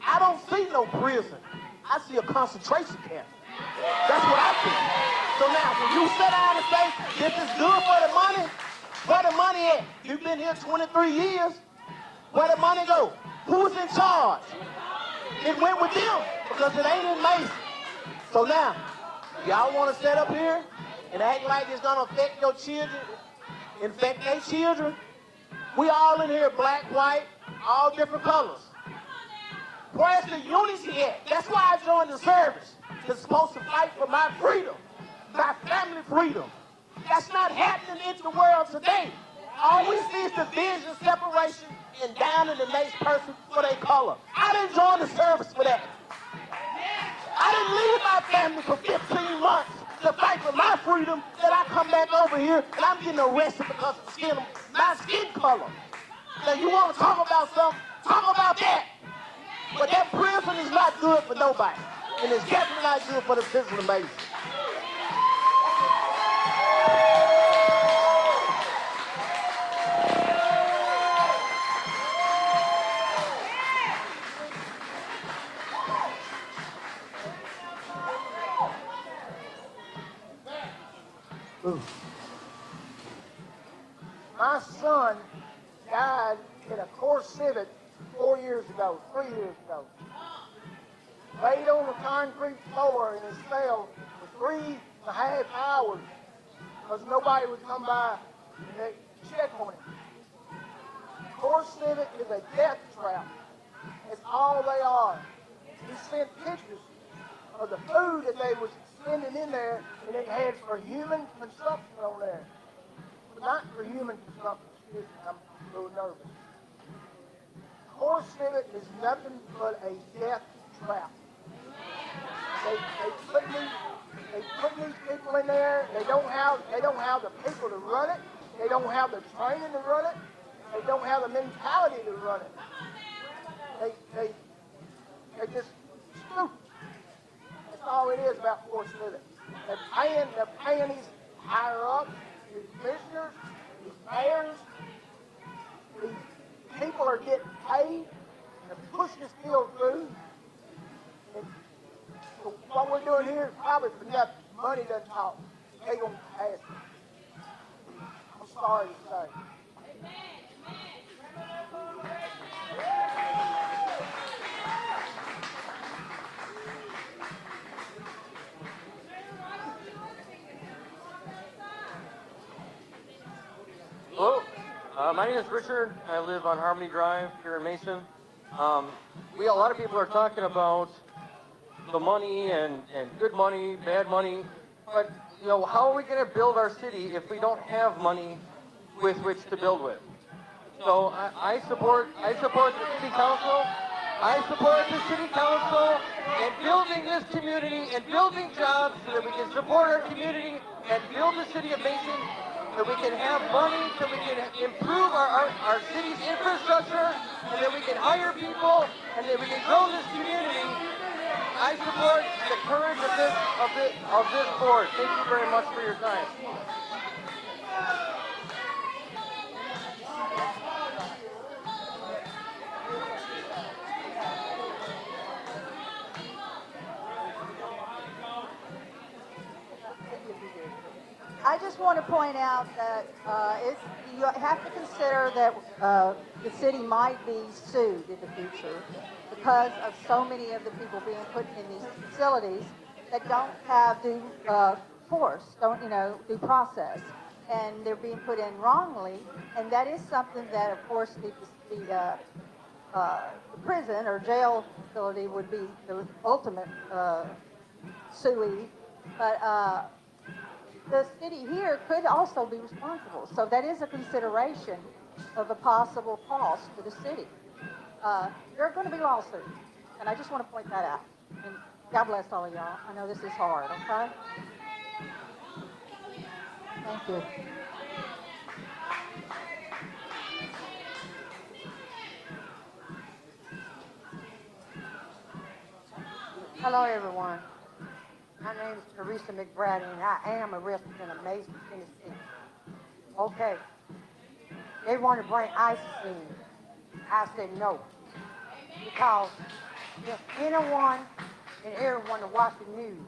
I don't see no prison. I see a concentration camp. That's what I see. So now, when you sit down and say, this is good for the money, where the money at? You've been here 23 years. Where the money go? Who's in charge? It went with them because it ain't in Mason. So now, y'all want to sit up here and act like it's going to affect your children, infect their children? We all in here, black, white, all different colors. Where's the unity at? That's why I joined the service. It's supposed to fight for my freedom, my family freedom. That's not happening in the world today. All we see is division, separation, and down in the next person for their color. I didn't join the service for that. I didn't leave my family for 15 months to fight for my freedom, that I come back over here and I'm getting arrested because of my skin color. Now you want to talk about something, talk about that. But that prison is not good for nobody. And it's definitely not good for the citizen of Mason. My son died in a core Civic 3 years ago. Laid on the concrete floor in his cell for 3.5 hours because nobody would come by and check on him. Core Civic is a death trap. It's all they are. We sent pictures of the food that they was sending in there, and it had for human consumption on there. But not for human consumption. Excuse me, I'm a little nervous. Core Civic is nothing but a death trap. They put these people in there. They don't have the people to run it. They don't have the training to run it. They don't have the mentality to run it. They're just stupid. That's all it is about Core Civic. They're paying these higher ups, these commissioners, these mayors. These people are getting paid to push this bill through. And so what we're doing here is probably for nothing. Money doesn't talk. They gonna pass it. I'm sorry to say. Hello, my name is Richard. I live on Harmony Drive here in Mason. A lot of people are talking about the money and good money, bad money, but how are we going to build our city if we don't have money with which to build with? So I support the city council. I support the city council in building this community and building jobs so that we can support our community and build the city of Mason, that we can have money, so we can improve our city's infrastructure, and that we can hire people, and that we can grow this community. I support the courage of this board. Thank you very much for your time. I just want to point out that you have to consider that the city might be sued in the future because of so many of the people being put in these facilities that don't have due due process, and they're being put in wrongly, and that is something that, of course, the prison or jail facility would be the ultimate suing, but the city here could also be responsible. So that is a consideration of a possible cost to the city. There are going to be lawsuits, and I just want to point that out. And God bless all of y'all. I know this is hard, okay? Thank you. Hello, everyone. My name is Teresa McBrady, and I am a resident of Mason, Tennessee. Okay. They want to bring ISIS in. I said no. Because if anyone and everyone to watch the news,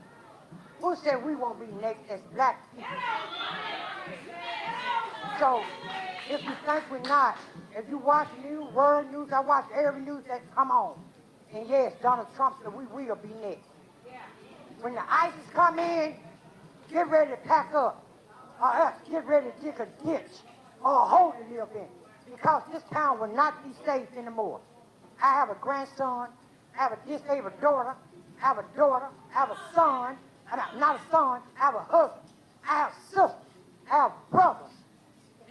who said we won't be next as black people? So, if you think we're not, if you watch news, world news, I watch every news that come on. And yes, Donald Trump said we will be next. When the ISIS come in, get ready to pack up. Or else get ready to dig a ditch or a hole to live in. because this town will not be safe anymore. I have a grandson, I have a disabled daughter, I have a daughter, I have a son, not a son, I have a husband, I have sisters, I have brothers,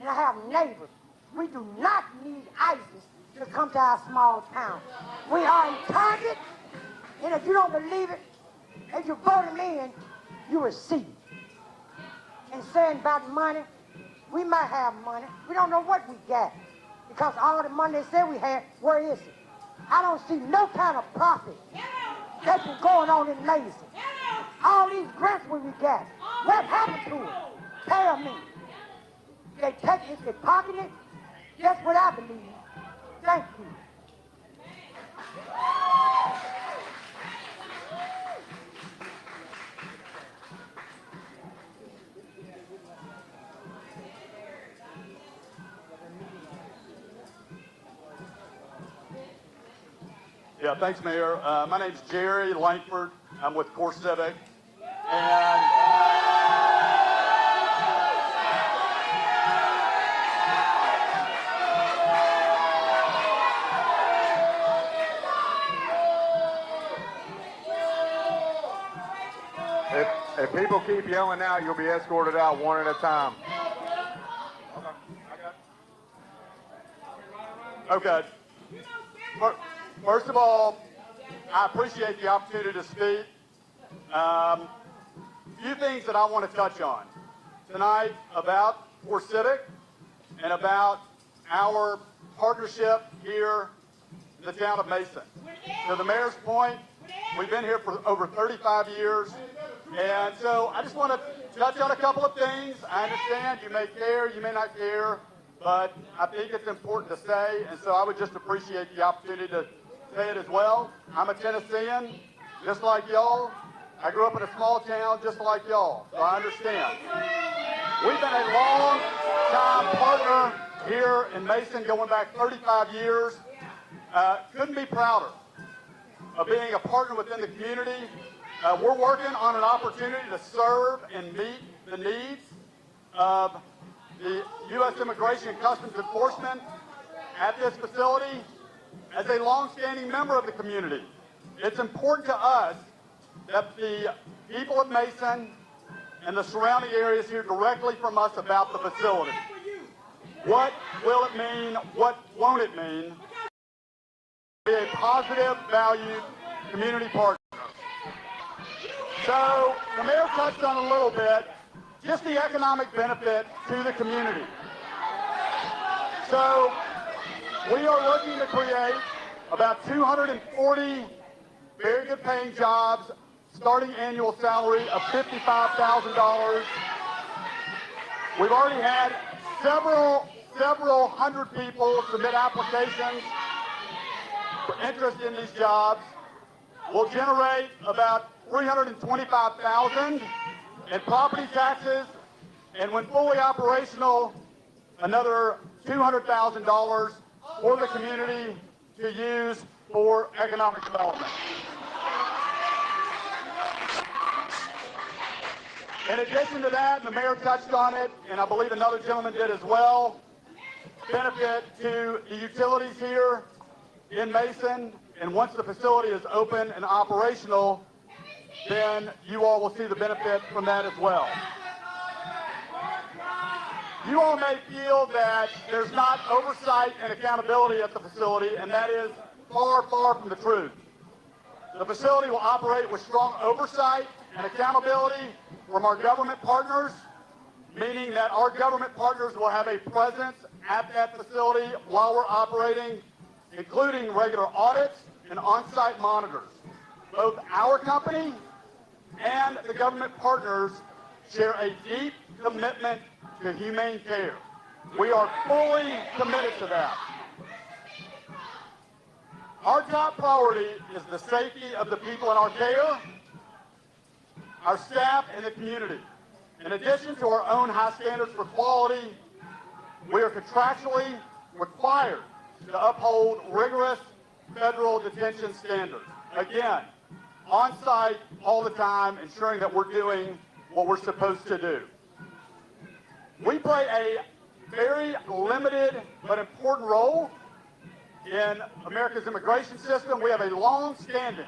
and I have neighbors. We do not need ISIS to come to our small town. We are in target, and if you don't believe it, if you vote them in, you will see. And saying about money, we might have money. We don't know what we got. Because all the money they said we had, where is it? I don't see no kind of profit that's been going on in Mason. All these grants we got, what happened to it? Tell me. They take it, they pocket it. That's what I believe. Thank you. Yeah, thanks, Mayor. My name's Jerry Langford. I'm with Core Civic. And if people keep yelling out, you'll be escorted out one at a time. okay. First of all, I appreciate the opportunity to speak. A few things that I want to touch on tonight about Core Civic and about our partnership here in the town of Mason. To the mayor's point, we've been here for over 35 years, and so I just want to touch on a couple of things. I understand you may care, you may not care, but I think it's important to say, and so I would just appreciate the opportunity to say it as well. I'm a Tennessean, just like y'all. I grew up in a small town just like y'all, so I understand. We've been a long-time partner here in Mason going back 35 years. Couldn't be prouder of being a partner within the community. We're working on an opportunity to serve and meet the needs of the U.S. Immigration and Customs Enforcement at this facility. As a long-standing member of the community, it's important to us that the people of Mason and the surrounding areas hear directly from us about the facility. What will it mean? What won't it mean? Be a positive, valued community partner. So the mayor touched on a little bit, just the economic benefit to the community. So we are looking to create about 240 very good paying jobs, starting annual salary of $55,000. We've already had several hundred people submit applications for interest in these jobs. We'll generate about $325,000 in property taxes, and when fully operational, another $200,000 for the community to use for economic development. In addition to that, the mayor touched on it, and I believe another gentleman did as well, benefit to the utilities here in Mason, and once the facility is open and operational, then you all will see the benefit from that as well. You all may feel that there's not oversight and accountability at the facility, and that is far, far from the truth. The facility will operate with strong oversight and accountability from our government partners, meaning that our government partners will have a presence at that facility while we're operating, including regular audits and on-site monitors. Both our company and the government partners share a deep commitment to humane care. We are fully committed to that. Our top priority is the safety of the people in our care, our staff, and the community. In addition to our own high standards for quality, we are contractually required to uphold rigorous federal detention standards. Again, on site all the time, ensuring that we're doing what we're supposed to do. We play a very limited but important role in America's immigration system. We have a long-standing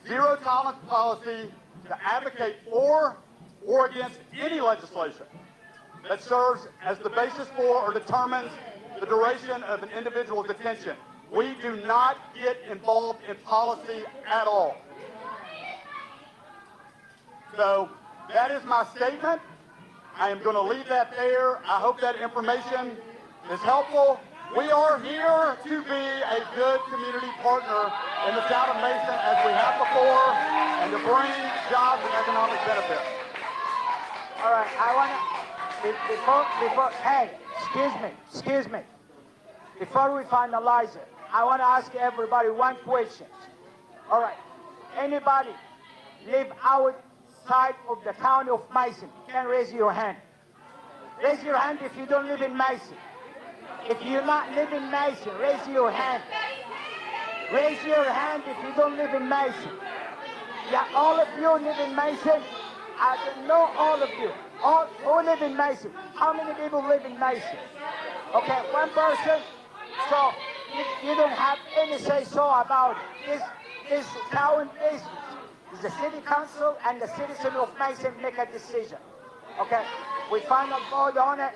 zero-tolerance policy to advocate for or against any legislation that serves as the basis for or determines the duration of an individual's detention. We do not get involved in policy at all. So that is my statement. I am going to leave that there. I hope that information is helpful. We are here to be a good community partner in the town of Mason as we have before and to bring jobs and economic benefits. All right, I want to, hey, excuse me. Before we finalize it, I want to ask everybody one question. All right, anybody live outside of the town of Mason? You can raise your hand. Raise your hand if you don't live in Mason. If you not live in Mason, raise your hand. Raise your hand if you don't live in Mason. Yeah, all of you live in Mason. I don't know all of you. All who live in Mason. How many people live in Mason? Okay, one person. So you don't have any say-so about it. This town business. The city council and the citizen of Mason make a decision. Okay, we final vote on it.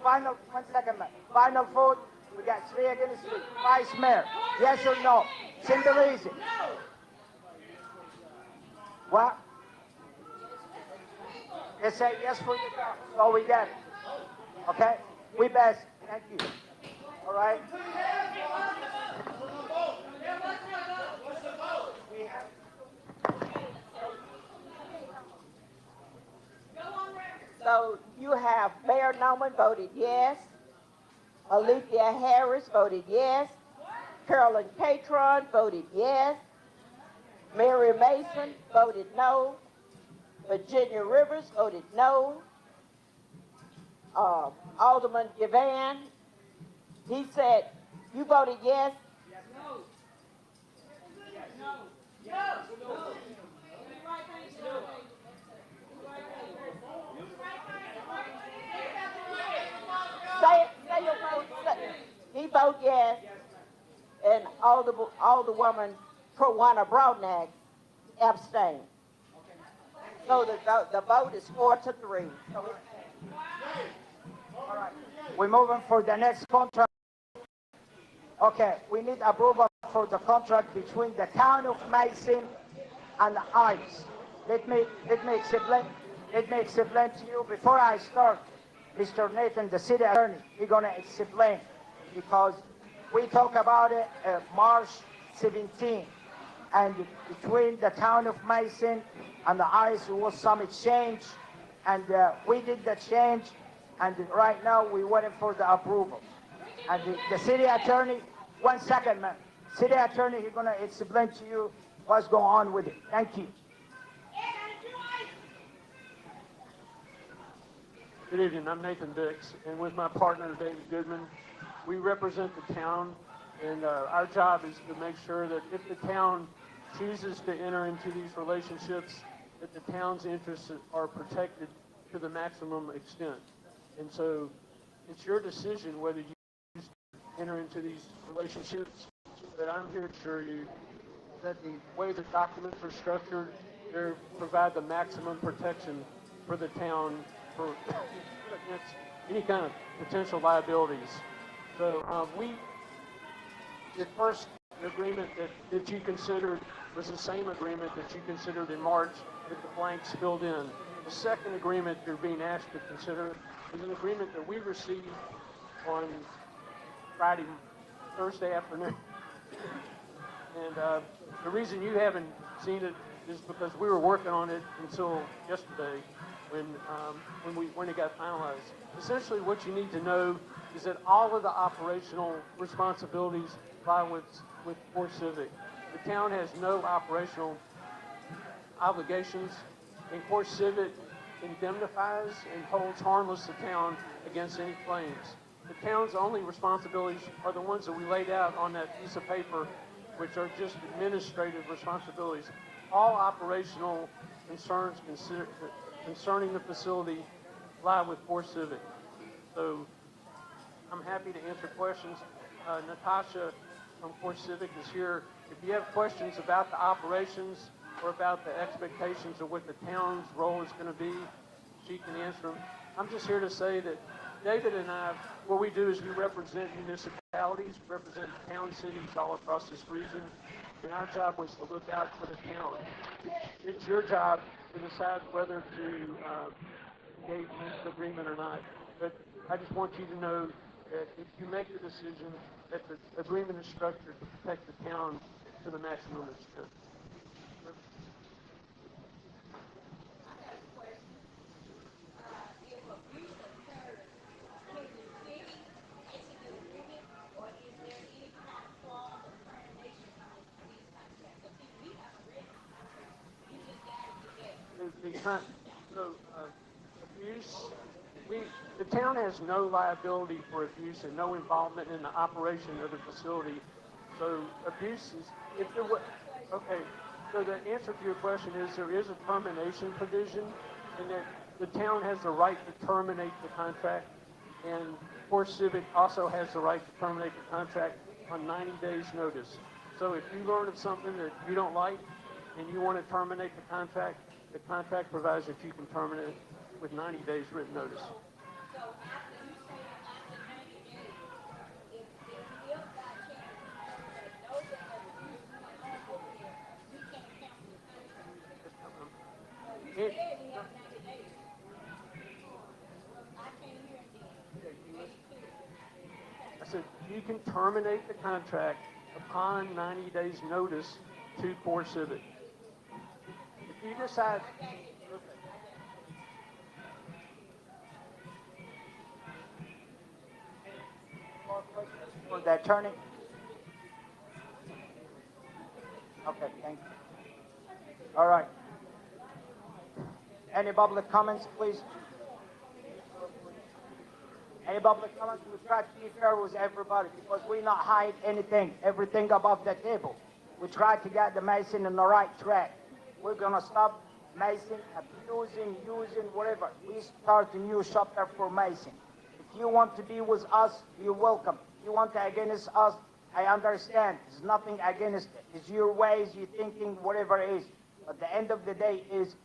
Final vote. We got 3 against 3. Vice Mayor, yes or no? Simple easy. What? They say yes for the job. So we got it. Okay? We best. Thank you. All right? So you have Mayor Norman voted yes. Alethea Harris voted yes. Carolyn Catron voted yes. Mary Mason voted no. Virginia Rivers voted no. Alderman Gavan, he said, you voted yes? No. Say your vote. He voted yes, and Alderwoman Prowana Broadnax abstained. So the vote is 4-3. All right, we're moving for the next contract. Okay, we need approval for the contract between the town of Mason and the ICE. Let me explain to you before I start. Mr. Nathan, the city attorney, he's gonna explain because we talk about it March 17, and between the town of Mason and the ICE was some exchange, and we did the change, and right now we're waiting for the approval. And the city attorney, 1 second, man. City attorney, he's gonna explain to you what's going on with it. Thank you. Good evening, I'm Nathan Dix, and with my partner, David Goodman, we represent the town, and our job is to make sure that if the town chooses to enter into these relationships, that the town's interests are protected to the maximum extent. And so it's your decision whether you choose to enter into these relationships, but I'm here to assure you that the way the documents are structured, they provide the maximum protection for the town for against any kind of potential liabilities. So the first agreement that you considered was the same agreement that you considered in March with the blanks filled in. The second agreement you're being asked to consider is an agreement that we received on Thursday afternoon. And the reason you haven't seen it is because we were working on it until yesterday when it got finalized. Essentially what you need to know is that all of the operational responsibilities lie with Core Civic. The town has no operational obligations, and Core Civic indemnifies and holds harmless the town against any claims. The town's only responsibilities are the ones that we laid out on that piece of paper, which are just administrative responsibilities. All operational concerns concerning the facility lie with Core Civic. So I'm happy to answer questions. Natasha from Fort Civic is here. If you have questions about the operations or about the expectations of what the town's role is going to be, she can answer them. I'm just here to say that David and I, what we do is we represent municipalities, represent town cities all across this region, and our job was to look out for the town. It's your job to decide whether to engage in this agreement or not. But I just want you to know that if you make the decision, that the agreement is structured to protect the town to the maximum extent. Abuse, the town has no liability for abuse and no involvement in the operation of the facility. So abuse is, if there were, okay, so the answer to your question is there is a termination provision, and that the town has the right to terminate the contract, and Fort Civic also has the right to terminate the contract on 90 days notice. So if you learn of something that you don't like and you want to terminate the contract provides that you can terminate it with 90 days written notice. I said you can terminate the contract upon 90 days notice to Fort Civic. If you decide, For the attorney? Okay, thank you. All right. Any public comments, please? Any public comments? We try to be fair with everybody because we not hide anything, everything above the table. We try to get the Mason on the right track. We're gonna stop Mason abusing, using, whatever. We start a new chapter for Mason. If you want to be with us, you're welcome. If you want to against us, I understand. There's nothing against it. It's your ways, your thinking, whatever it is. But the end of the day is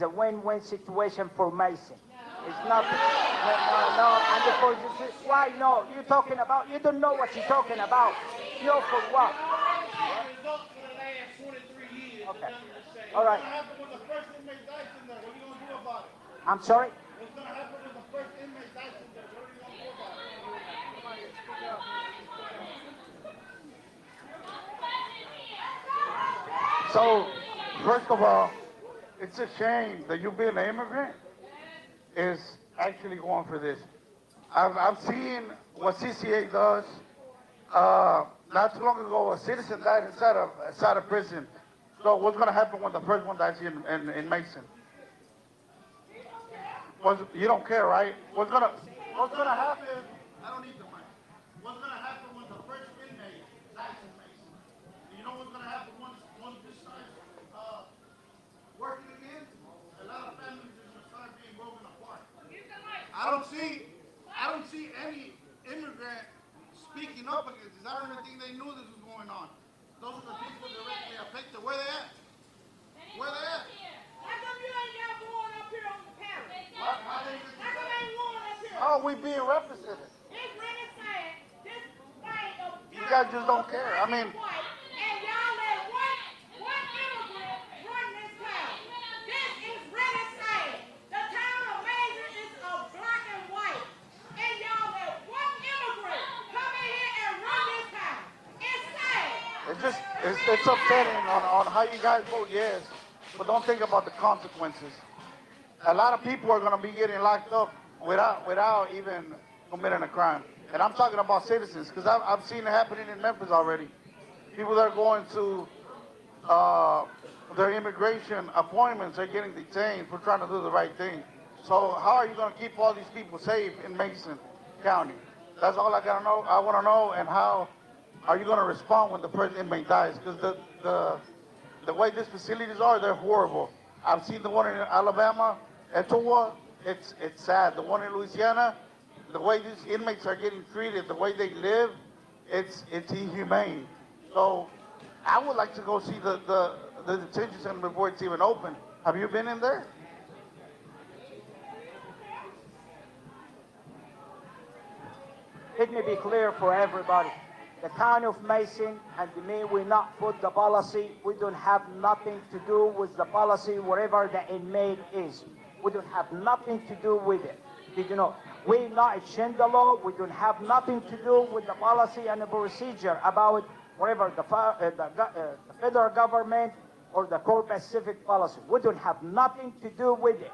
a win-win situation for Mason. It's nothing. No. And because why no? You're talking about. You don't know what you're talking about. You know for what? Okay. All right. I'm sorry. What's going to happen when the first inmate dies in there? What are you going to do about it? So, first of all, it's a shame that you being an immigrant is actually going for this. I've seen what CCA does. Not too long ago, a citizen died inside of prison. So what's going to happen when the first one dies in Mason? You don't care, right? What's gonna happen? I don't need the money. What's going to happen when the first inmate dies in Mason? You know what's going to happen once this starts working again? A lot of families are going to start being broken apart. I don't see any immigrant speaking up against this. I don't even think they knew this was going on. Those are the people directly affected. Where they at? Where they at? How come you ain't got one up here on the panel? How come ain't one up here? Oh, we being represented. It's really sad. This thing of You guys just don't care. I mean, white, and y'all let one immigrant run this town. This is really sad. The town of Mason is of black and white, and y'all let one immigrant come in here and run this town. It's sad. it's upsetting on how you guys vote yes, but don't think about the consequences. A lot of people are going to be getting locked up without even committing a crime. And I'm talking about citizens, because I've seen it happening in Memphis already. People that are going to their immigration appointments are getting detained for trying to do the right thing. So how are you going to keep all these people safe in Mason County? That's all I gotta know. I want to know, and how are you going to respond when the first inmate dies? Because the way these facilities are, they're horrible. I've seen the one in Alabama, Etowah. It's sad. The one in Louisiana, the way these inmates are getting treated, the way they live, it's inhumane. So I would like to go see the detention center before it's even open. Have you been in there? Let me be clear for everybody. The county of Mason and me, we not put the policy. We don't have nothing to do with the policy, wherever the inmate is. We don't have nothing to do with it. Did you know? We not change the law. We don't have nothing to do with the policy and the procedure about whatever the federal government or the corporate civic policy. We don't have nothing to do with it.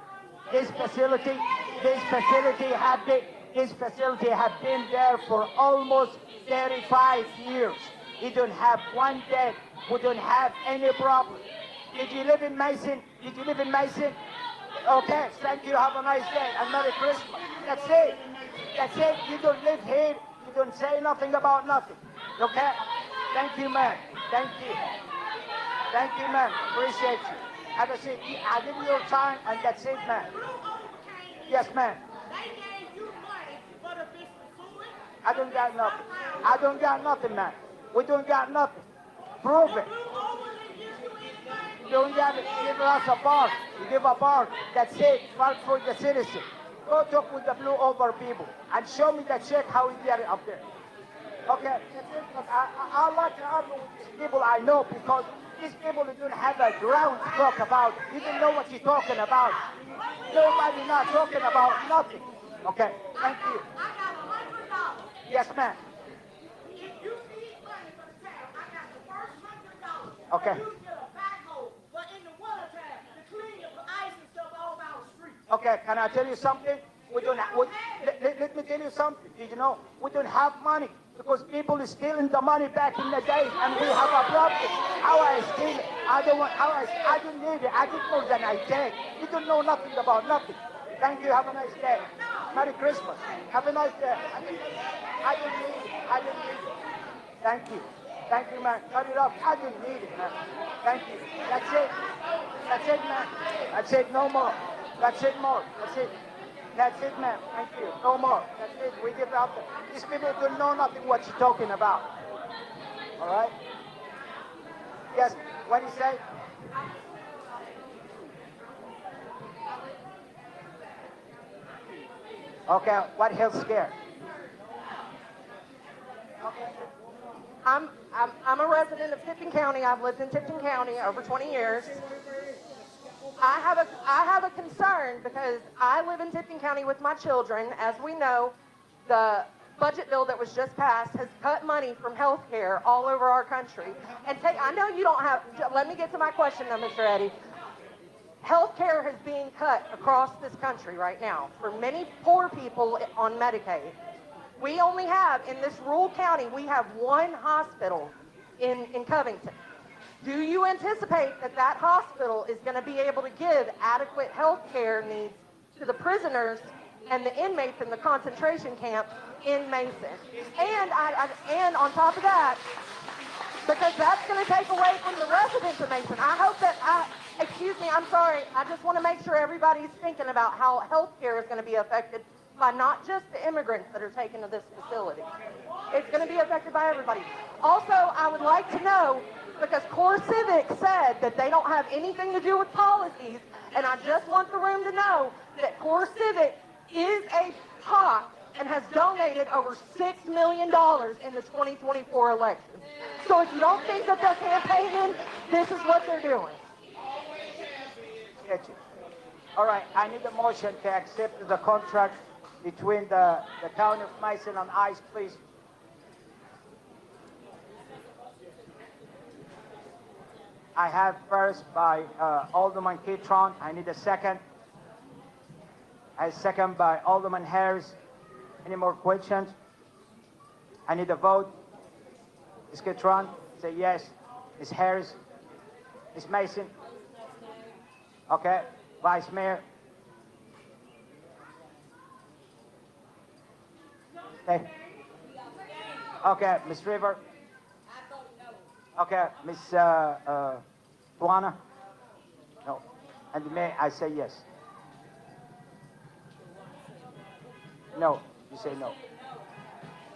This facility have been there for almost 35 years. We don't have one death. We don't have any problem. Did you live in Mason? Did you live in Mason? Okay, thank you. Have a nice day and Merry Christmas. That's it. That's it. You don't live here. You don't say nothing about nothing. Okay? Thank you, man. Thank you. Thank you, man. Appreciate you. Have a seat. I give you your time, and that's it, man. Yes, man. I don't got nothing. I don't got nothing, man. We don't got nothing. Prove it. You don't got it. Give us a bar. You give a bar. That's it. Work for the citizen. Go talk with the blue over people and show me the check how you get it up there. Okay. I like to argue with these people I know because these people don't have a ground to talk about. You don't know what you're talking about. Nobody not talking about nothing. Okay. Thank you. Yes, ma'am. Okay. Okay, can I tell you something? We don't have, let me tell you something. Did you know? We don't have money because people is stealing the money back in the days and we have a problem. How I steal it? I don't need it. I get more than I take. You don't know nothing about nothing. Thank you. Have a nice day. Merry Christmas. Have a nice day. I don't need it. I don't need it. Thank you. Thank you, man. Cut it off. I don't need it, man. Thank you. That's it. That's it, man. That's it. No more. That's it, more. That's it. That's it, man. Thank you. No more. That's it. We give out. These people don't know nothing what you're talking about. All right? Yes. What do you say? Okay. What health scare? I'm a resident of Tipton County. I've lived in Tipton County over 20 years. I have a concern because I live in Tipton County with my children. As we know, the budget bill that was just passed has cut money from health care all over our country. And I know you don't have, let me get to my question though, Mr. Eddy. Health care is being cut across this country right now for many poor people on Medicaid. We only have, in this rural county, we have one hospital in Covington. Do you anticipate that that hospital is going to be able to give adequate health care needs to the prisoners and the inmates in the concentration camp in Mason? And on top of that, because that's going to take away from the residents of Mason. I hope that, excuse me, I'm sorry. I just want to make sure everybody's thinking about how health care is going to be affected by not just the immigrants that are taken to this facility. It's going to be affected by everybody. Also, I would like to know, because Core Civic said that they don't have anything to do with policies, and I just want the room to know that Core Civic is a POC and has donated over $6 million in the 2024 election. So if you don't think that they're campaigning, this is what they're doing. All right, I need a motion to accept the contract between the county of Mason and ICE, please. I have first by Alderman Kitron. I need a second. I second by Alderman Harris. Any more questions? I need a vote. Ms. Kitron, say yes. Ms. Harris. Ms. Mason. Okay. Vice Mayor. Okay. Okay, Ms. River. Okay, Ms. Tuana? No. And May I say yes? No. You You say no.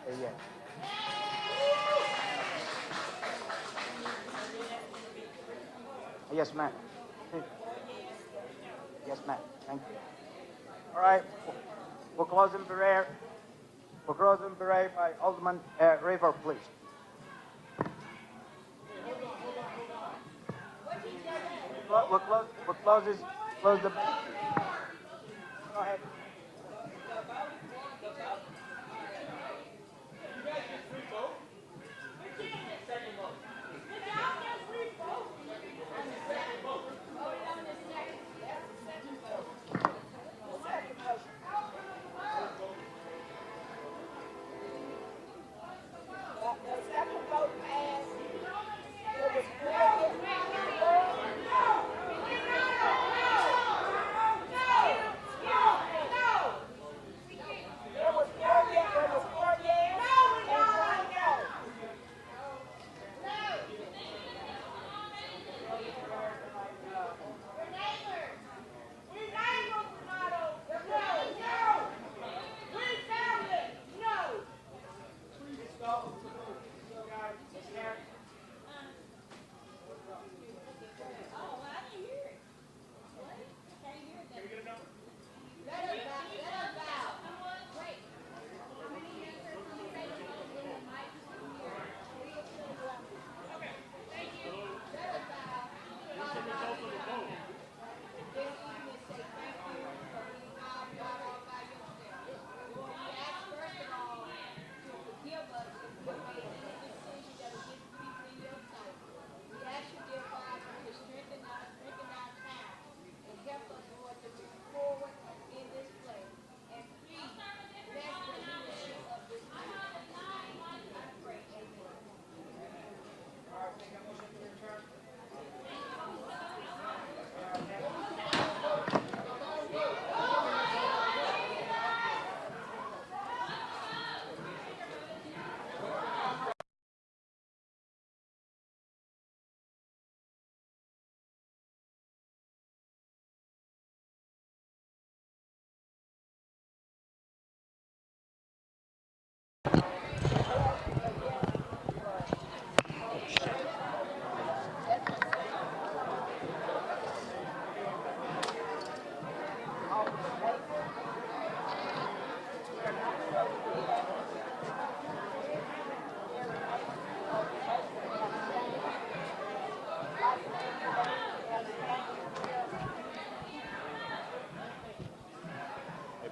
Say yes. Yes, ma'am. Yes, ma'am. Thank you. All right. For closing prayer by Alderman River, please. We'll close the. Go ahead.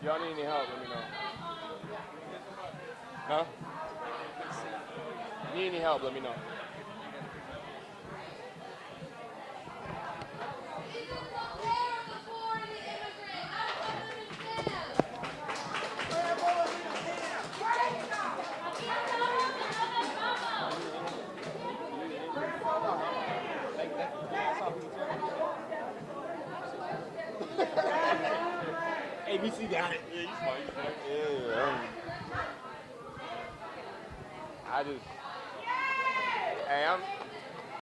If y'all need any help, let me know. Huh? Need any help, let me know. ABC got it. Yeah, you smart. Yeah. I just, hey,